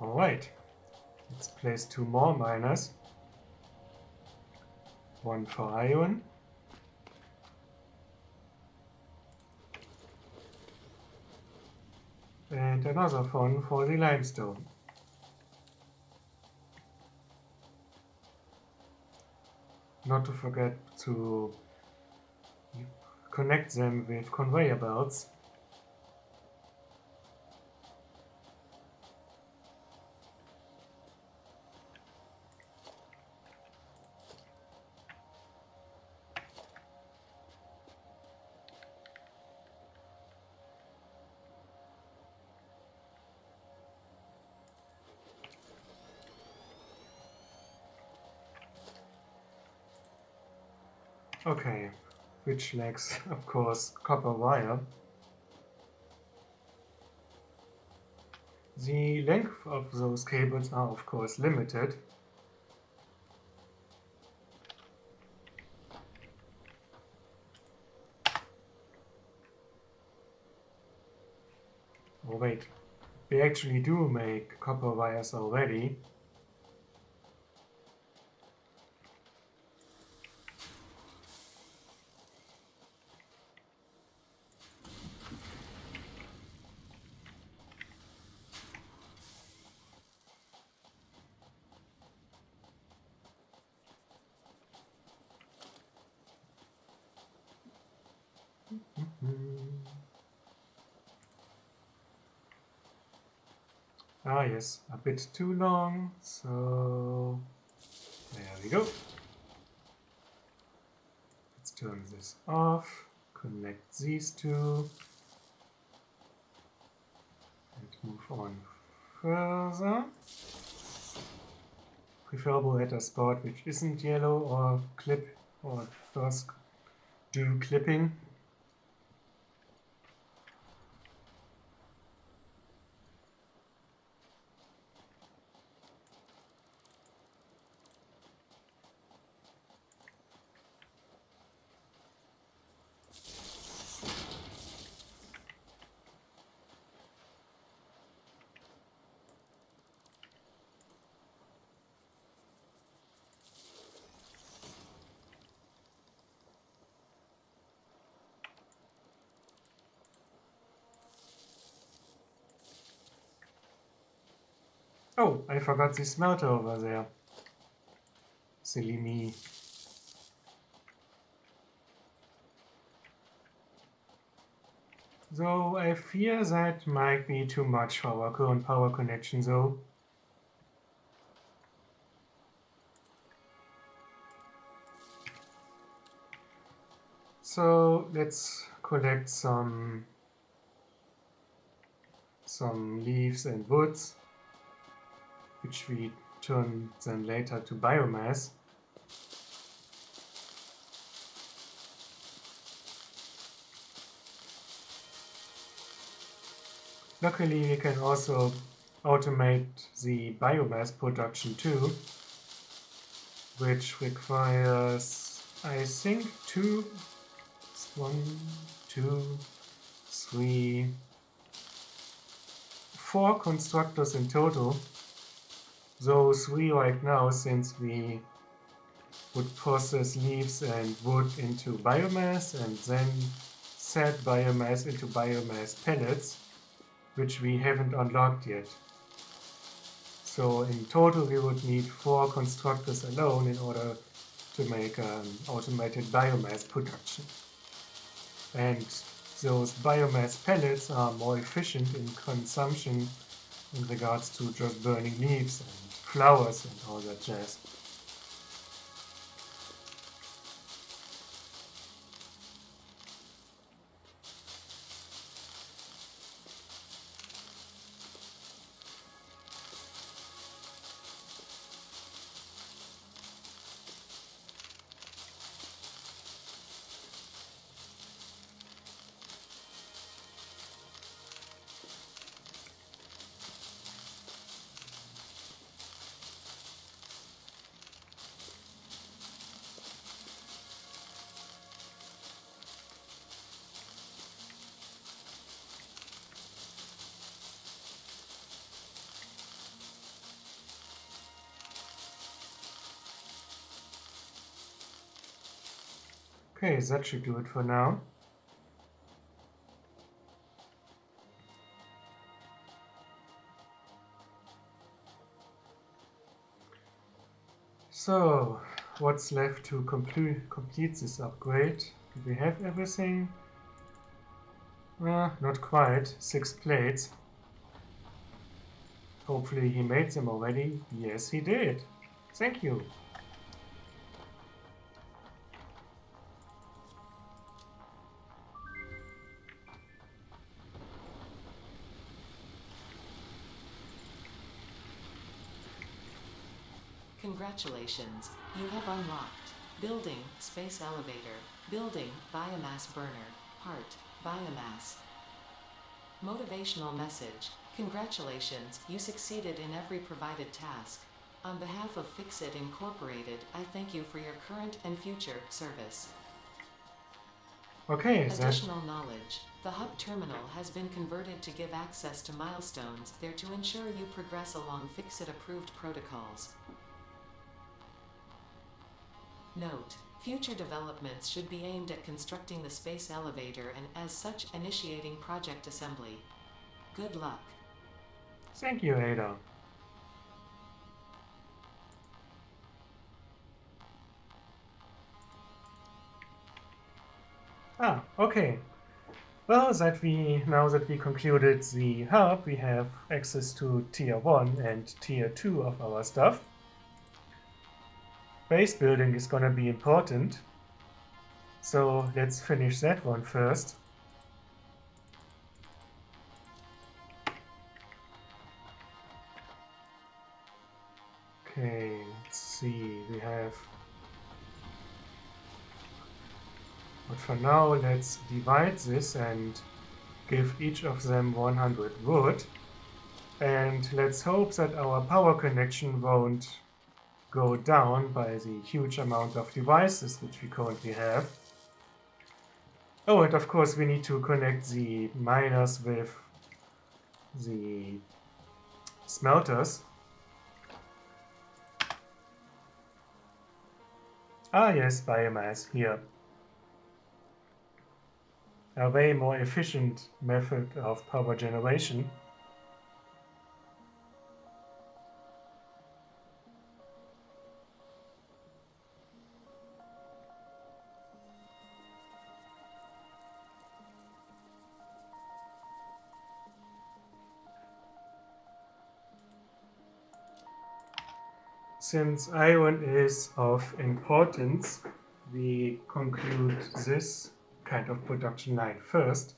Alright, let's place 2 more miners. One for iron. And another one for the limestone. Not to forget to connect them with conveyor belts. Okay, which lacks, of course, copper wire. The length of those cables are, of course, limited. Oh wait, we actually do make copper wires already. Ah yes, a bit too long, so there we go. Let's turn this off, connect these two, and move on further. Preferable at a spot which isn't yellow or clip or first do clipping. Oh, I forgot the smelter over there. Silly me. Though I fear that might be too much for our current power connection though. So let's collect some leaves and woods, which we turn then later to biomass. Luckily, we can also automate the biomass production too, which requires, I think, 4 constructors in total. Those 3 right now, since we would process leaves and wood into biomass and then set biomass into biomass pellets, which we haven't unlocked yet. So in total we would need 4 constructors alone in order to make automated biomass production. And those biomass pellets are more efficient in consumption in regards to just burning leaves and flowers and all that jazz. Okay, that should do it for now. So, what's left to complete this upgrade? Do we have everything? Not quite. 6 plates. Hopefully he made them already. Yes, he did. Thank you.
Congratulations, you have unlocked Building, Space Elevator, Building, Biomass Burner, Part, Biomass. Motivational message, congratulations, you succeeded in every provided task. On behalf of Fixit Incorporated, I thank you for your current and future service.
Okay,
Additional knowledge. The hub terminal has been converted to give access to milestones there to ensure you progress along Fixit-approved protocols. Note: future developments should be aimed at constructing the space elevator and, as such, initiating project assembly. Good luck.
Thank you, Ada. Okay. Well, now that we concluded the hub, we have access to Tier 1 and Tier 2 of our stuff. Base building is gonna be important, so let's finish that one first. Okay, let's see, we have... But for now, let's divide this and give each of them 100 wood. And let's hope that our power connection won't go down by the huge amount of devices which we currently have. Oh, and of course we need to connect the miners with the smelters. Ah yes, biomass here. A way more efficient method of power generation. Since iron is of importance, we conclude this kind of production line first.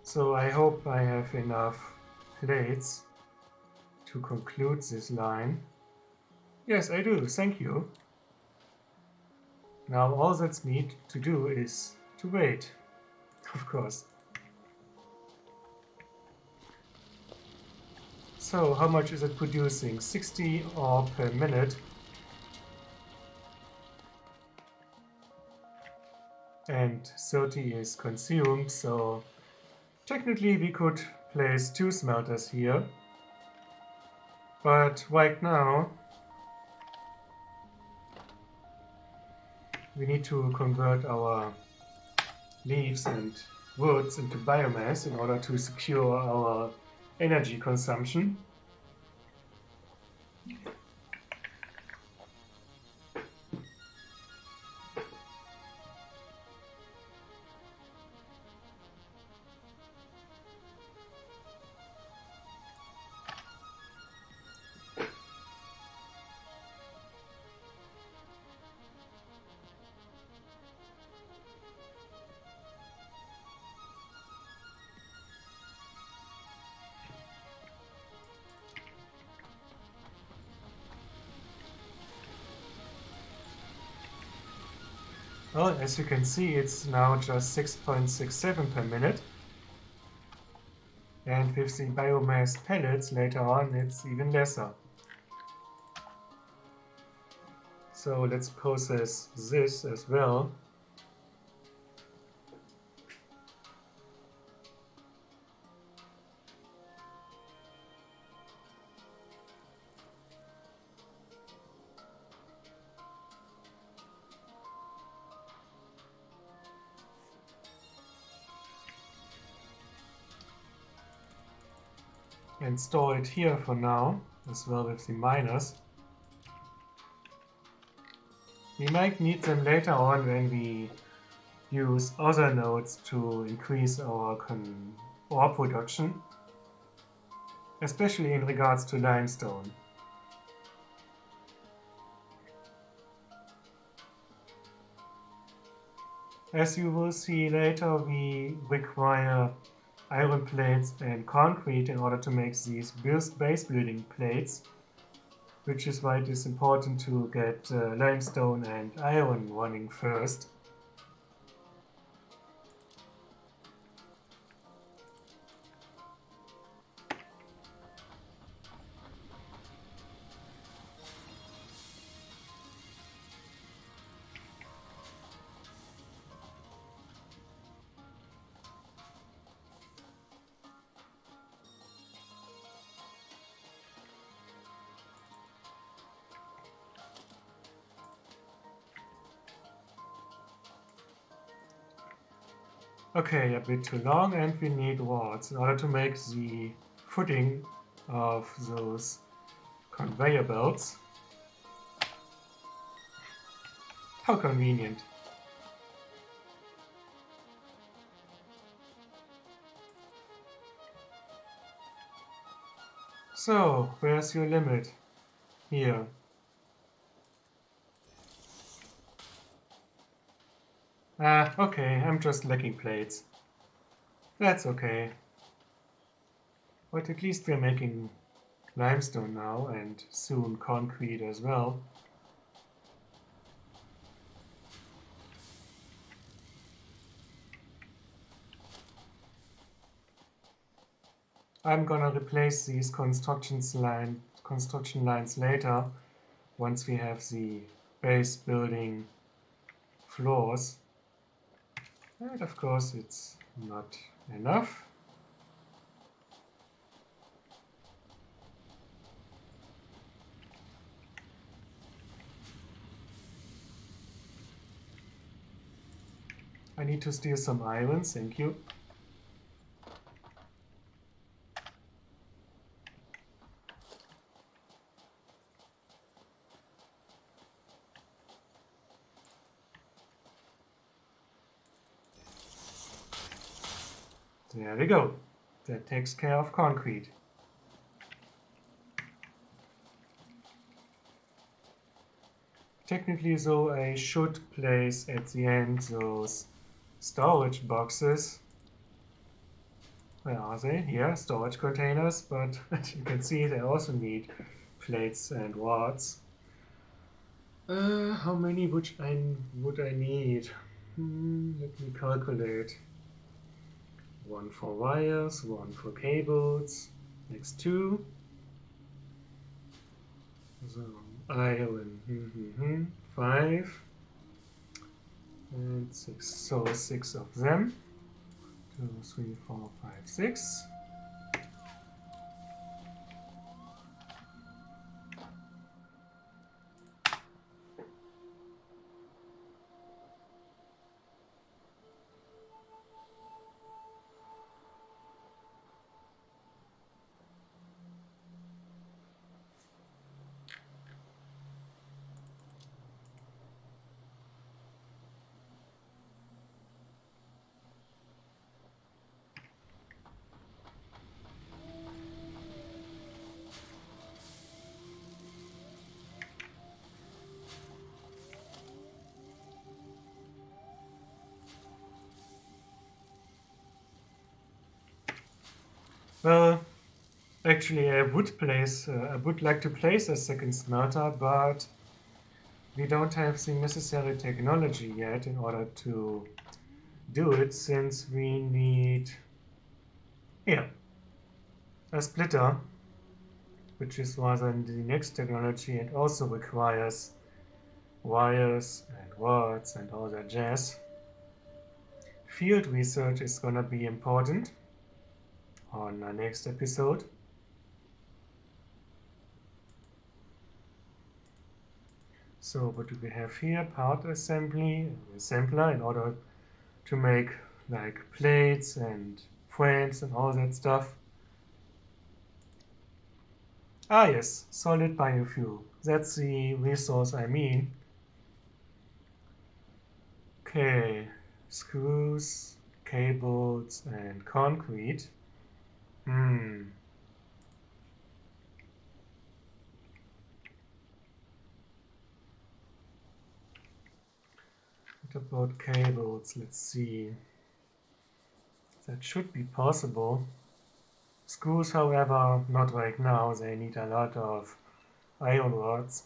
So I hope I have enough plates to conclude this line. Yes, I do, thank you. Now all that's need to do is to wait, of course. So how much is it producing? 60 ore per minute. And 30 is consumed, so technically we could place 2 smelters here. But right now we need to convert our leaves and woods into biomass in order to secure our energy consumption. Well, as you can see, it's now just 6.67 per minute. And with the biomass pellets later on, it's even lesser. So let's process this as well. and store it here for now, as well with the miners. We might need them later on when we use other nodes to increase our ore production, especially in regards to limestone. As you will see later, we require iron plates and concrete in order to make these base building plates, which is why it is important to get limestone and iron running first. Okay, a bit too long, and we need rods in order to make the footing of those conveyor belts. How convenient. So, where's your limit? Here. Ah, okay, I'm just lacking plates. That's okay. But at least we're making limestone now, and soon concrete as well. I'm gonna replace these construction lines later, once we have the base building floors. And of course it's not enough. I need to steal some iron, thank you. There we go. That takes care of concrete. Technically, though, I should place at the end those storage boxes. Where are they? Here, storage containers, but as you can see, they also need plates and rods. How many would I need? Let me calculate. One for wires, one for cables, next two. So, iron, 5 and 6. So 6 of them. 2, 3, 4, 5, 6. Well, actually, I would like to place a second smelter, but we don't have the necessary technology yet in order to do it, since we need here a splitter, which is rather the next technology and also requires wires and rods and all that jazz. Field research is gonna be important on our next episode. So what do we have here? Part assembly, assembler in order to make like plates and frames and all that stuff. Ah yes, solid biofuel. That's the resource I mean. Okay, screws, cables, and concrete. Hmm. What about cables? Let's see. That should be possible. Screws, however, not right now. They need a lot of iron rods.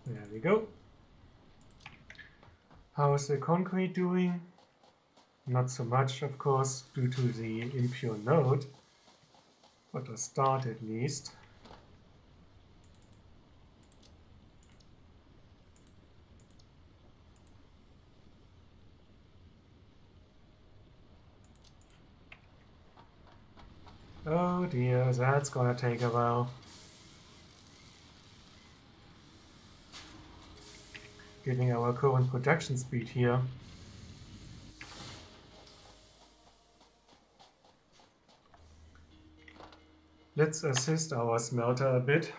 There we go. How is the concrete doing? Not so much, of course, due to the impure node, but a start at least. Oh dear, that's gonna take a while. Given our current production speed here. Let's assist our smelter a bit.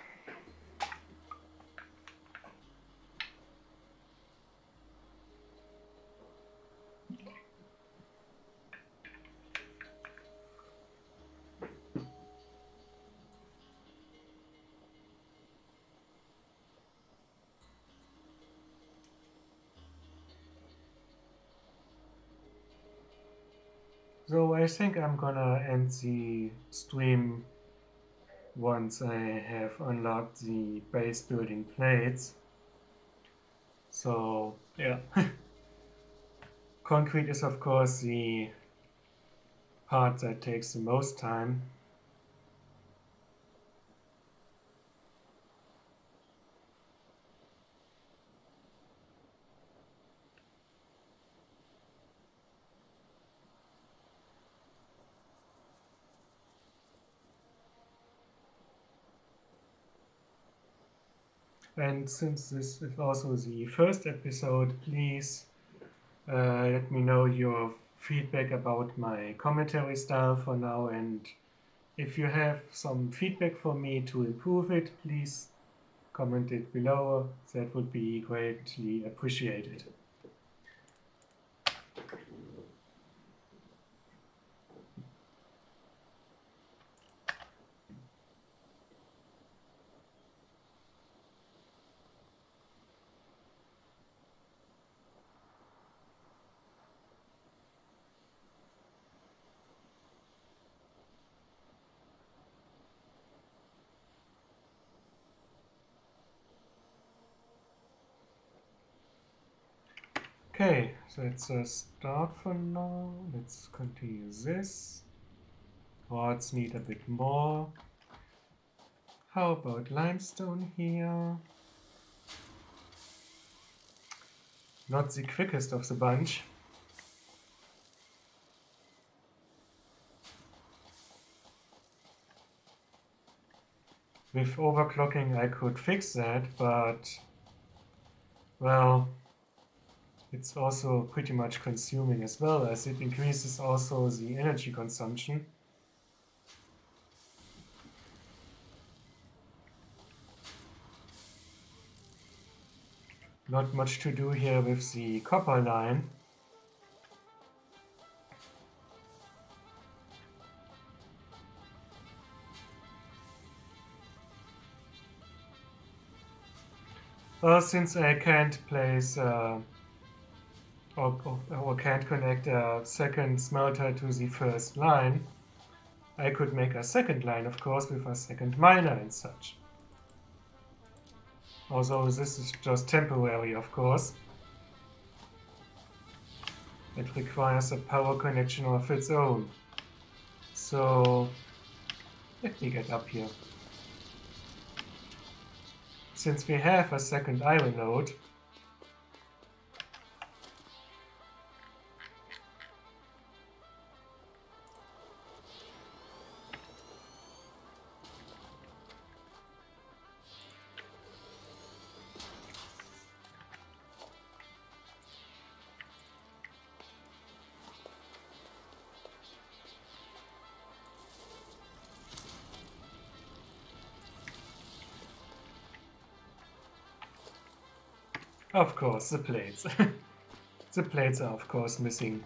So I think I'm gonna end the stream once I have unlocked the base building plates. So yeah, concrete is of course the part that takes the most time. And since this is also the first episode, please let me know your feedback about my commentary style for now, and if you have some feedback for me to improve it, please comment it below. That would be greatly appreciated. Okay, so that's a start for now. Let's continue this. Quartz need a bit more. How about limestone here? Not the quickest of the bunch. With overclocking I could fix that, but well, it's also pretty much consuming as well, as it increases also the energy consumption. Not much to do here with the copper line. Well, since I can't place or can't connect a second smelter to the first line, I could make a second line, of course, with a second miner and such. Although this is just temporary, of course. It requires a power connection of its own. So Let me get up here. Since we have a second iron node, of course, the plates. The plates are of course missing.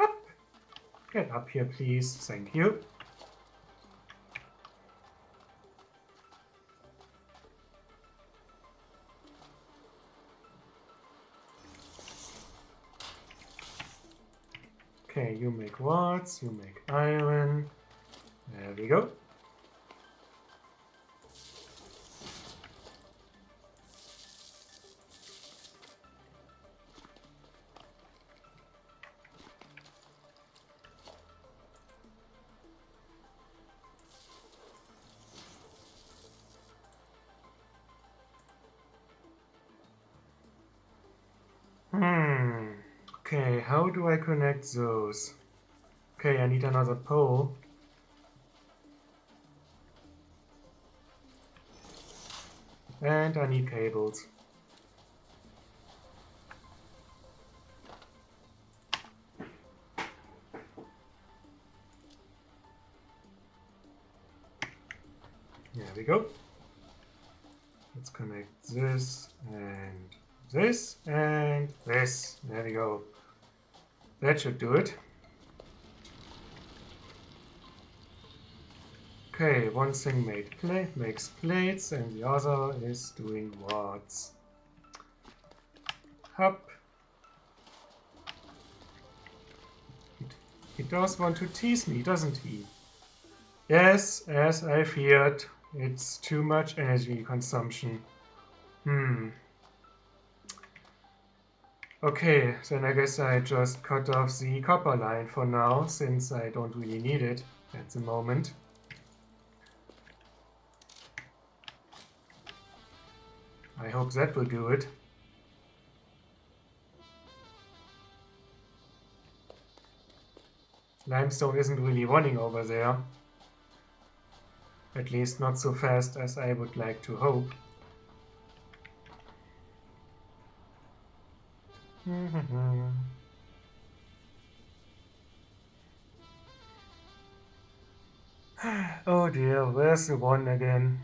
Up. Get up here, please. Thank you. Okay, you make rods, you make iron. There we go. Okay, how do I connect those? Okay, I need another pole. And I need cables. There we go. Let's connect this and this and this. There we go. That should do it. Okay, one thing makes plates and the other is doing rods. Hop. He does want to tease me, doesn't he? Yes, as I feared. It's too much energy consumption. Okay, then I guess I just cut off the copper line for now, since I don't really need it at the moment. I hope that will do it. Limestone isn't really running over there. At least not so fast as I would like to hope. Oh dear, where's the one again?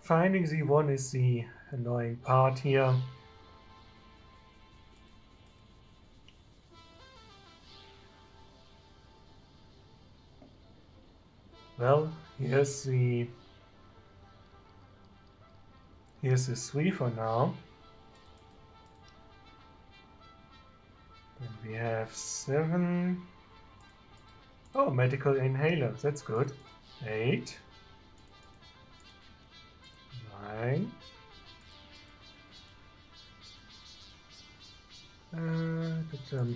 Finding the one is the annoying part here. Well, here's the 3 for now. Then we have 7. Oh, medical inhaler, that's good. 8, 9.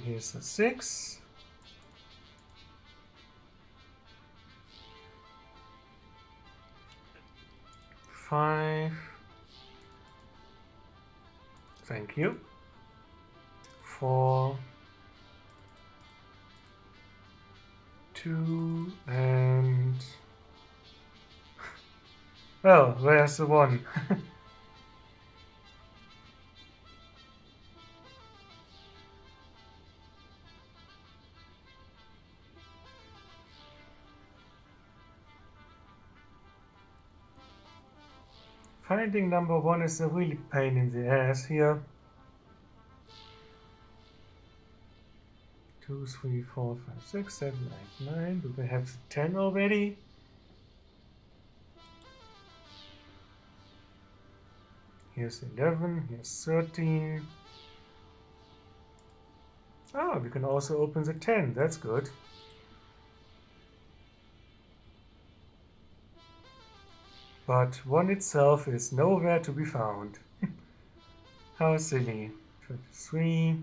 Here's a 6. 5. Thank you. 4, 2, and... Well, where's the 1? Finding number 1 is a really pain in the ass here. 2, 3, 4, 5, 6, 7, 8, 9. Do we have the 10 already? Here's 11, here's 13. Oh, we can also open the 10, that's good. But 1 itself is nowhere to be found. How silly. 23.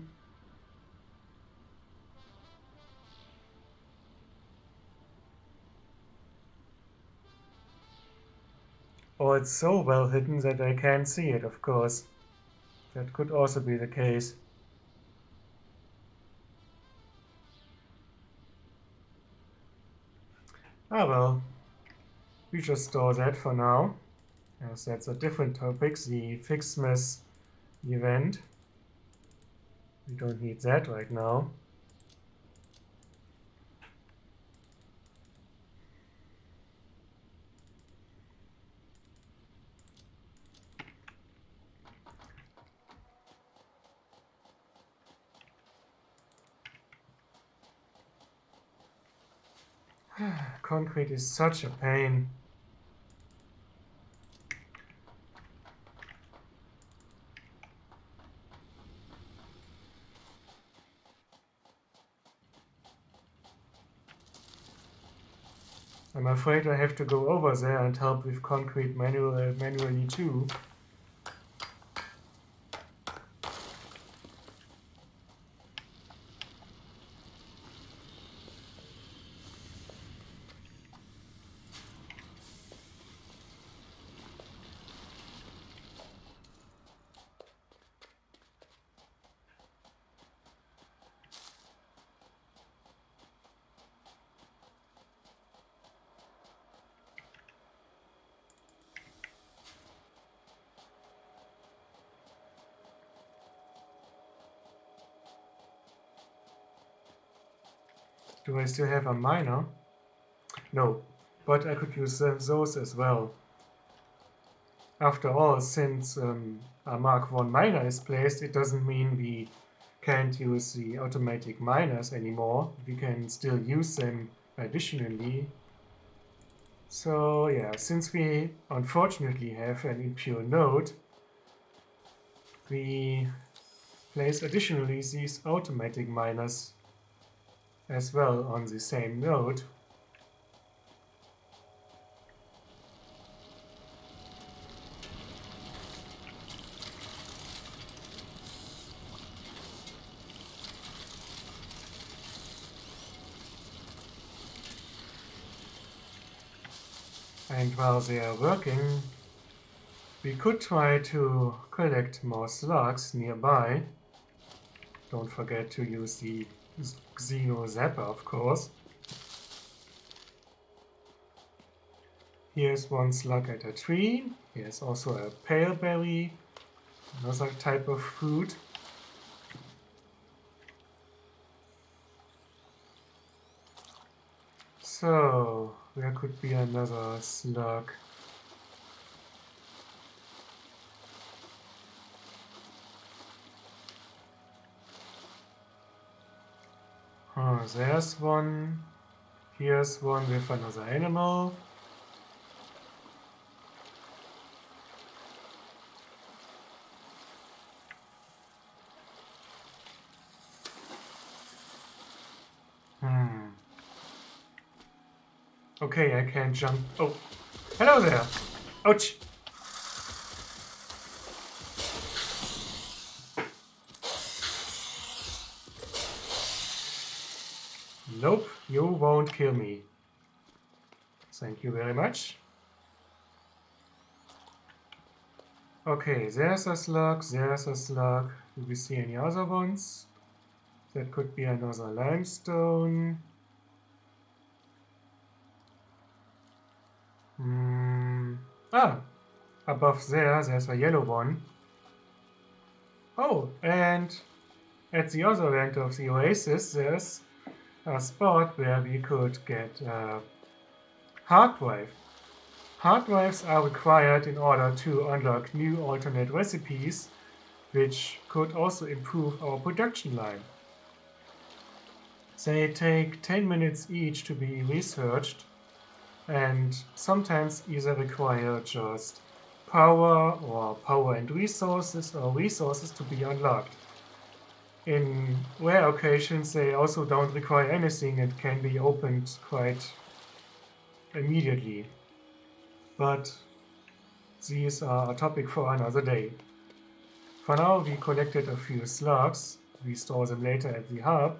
Oh, it's so well hidden that I can't see it, of course. That could also be the case. Ah well, we just store that for now, as that's a different topic, the Fixmas event. We don't need that right now. Concrete is such a pain. I'm afraid I have to go over there and help with concrete manually too. Do I still have a miner? No, but I could use those as well. After all, since a Mark I miner is placed, it doesn't mean we can't use the automatic miners anymore. We can still use them additionally. So yeah, since we unfortunately have an impure node, we place additionally these automatic miners as well on the same node. And while they are working, we could try to collect more slugs nearby. Don't forget to use the Xeno Zapper, of course. Here's one slug at a tree. Here's also a pale berry, another type of fruit. So, where could be another slug? Oh, there's one. Here's one with another animal. Okay, I can't jump. Oh, hello there. Ouch. Nope, you won't kill me. Thank you very much. Okay, there's a slug, there's a slug. Do we see any other ones? That could be another limestone. Above there's a yellow one. Oh, and at the other end of the oasis, there's a spot where we could get a hard drive. Hard drives are required in order to unlock new alternate recipes, which could also improve our production line. They take 10 minutes each to be researched, and sometimes either require just power or power and resources or resources to be unlocked. In rare occasions, they also don't require anything and can be opened quite immediately. But these are a topic for another day. For now, we collected a few slugs. We store them later at the hub.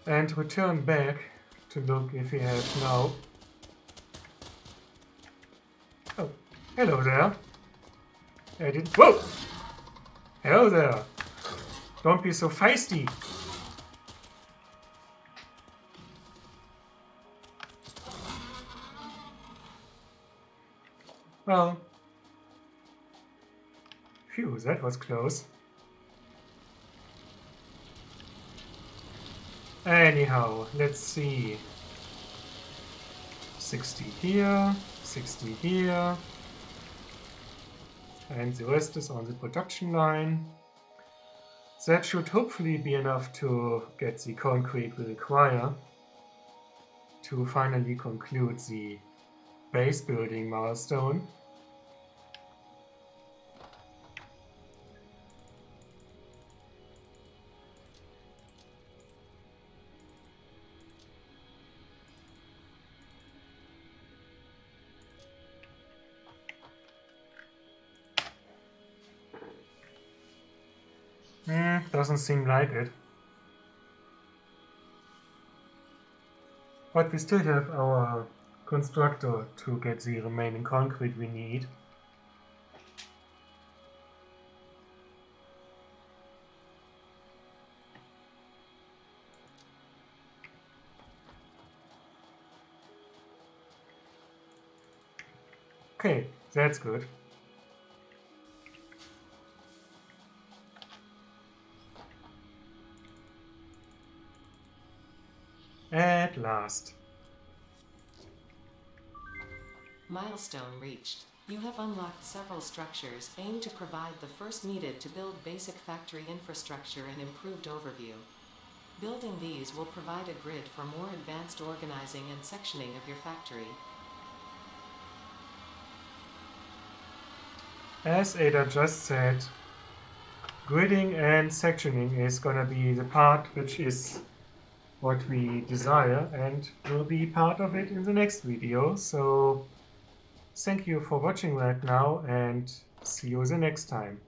And return back to look if we have now... Oh, hello there. I didn't... Whoa! Hello there. Don't be so feisty. Well, phew, that was close. Anyhow, let's see. 60 here, 60 here. And the rest is on the production line. That should hopefully be enough to get the concrete we require to finally conclude the base building milestone. Doesn't seem like it. But we still have our constructor to get the remaining concrete we need. Okay, that's good. At last.
Milestone reached. You have unlocked several structures aimed to provide the first needed to build basic factory infrastructure and improved overview. Building these will provide a grid for more advanced organizing and sectioning of your factory.
As Ada just said, gridding and sectioning is gonna be the part which is what we desire and will be part of it in the next video. So thank you for watching right now and see you the next time.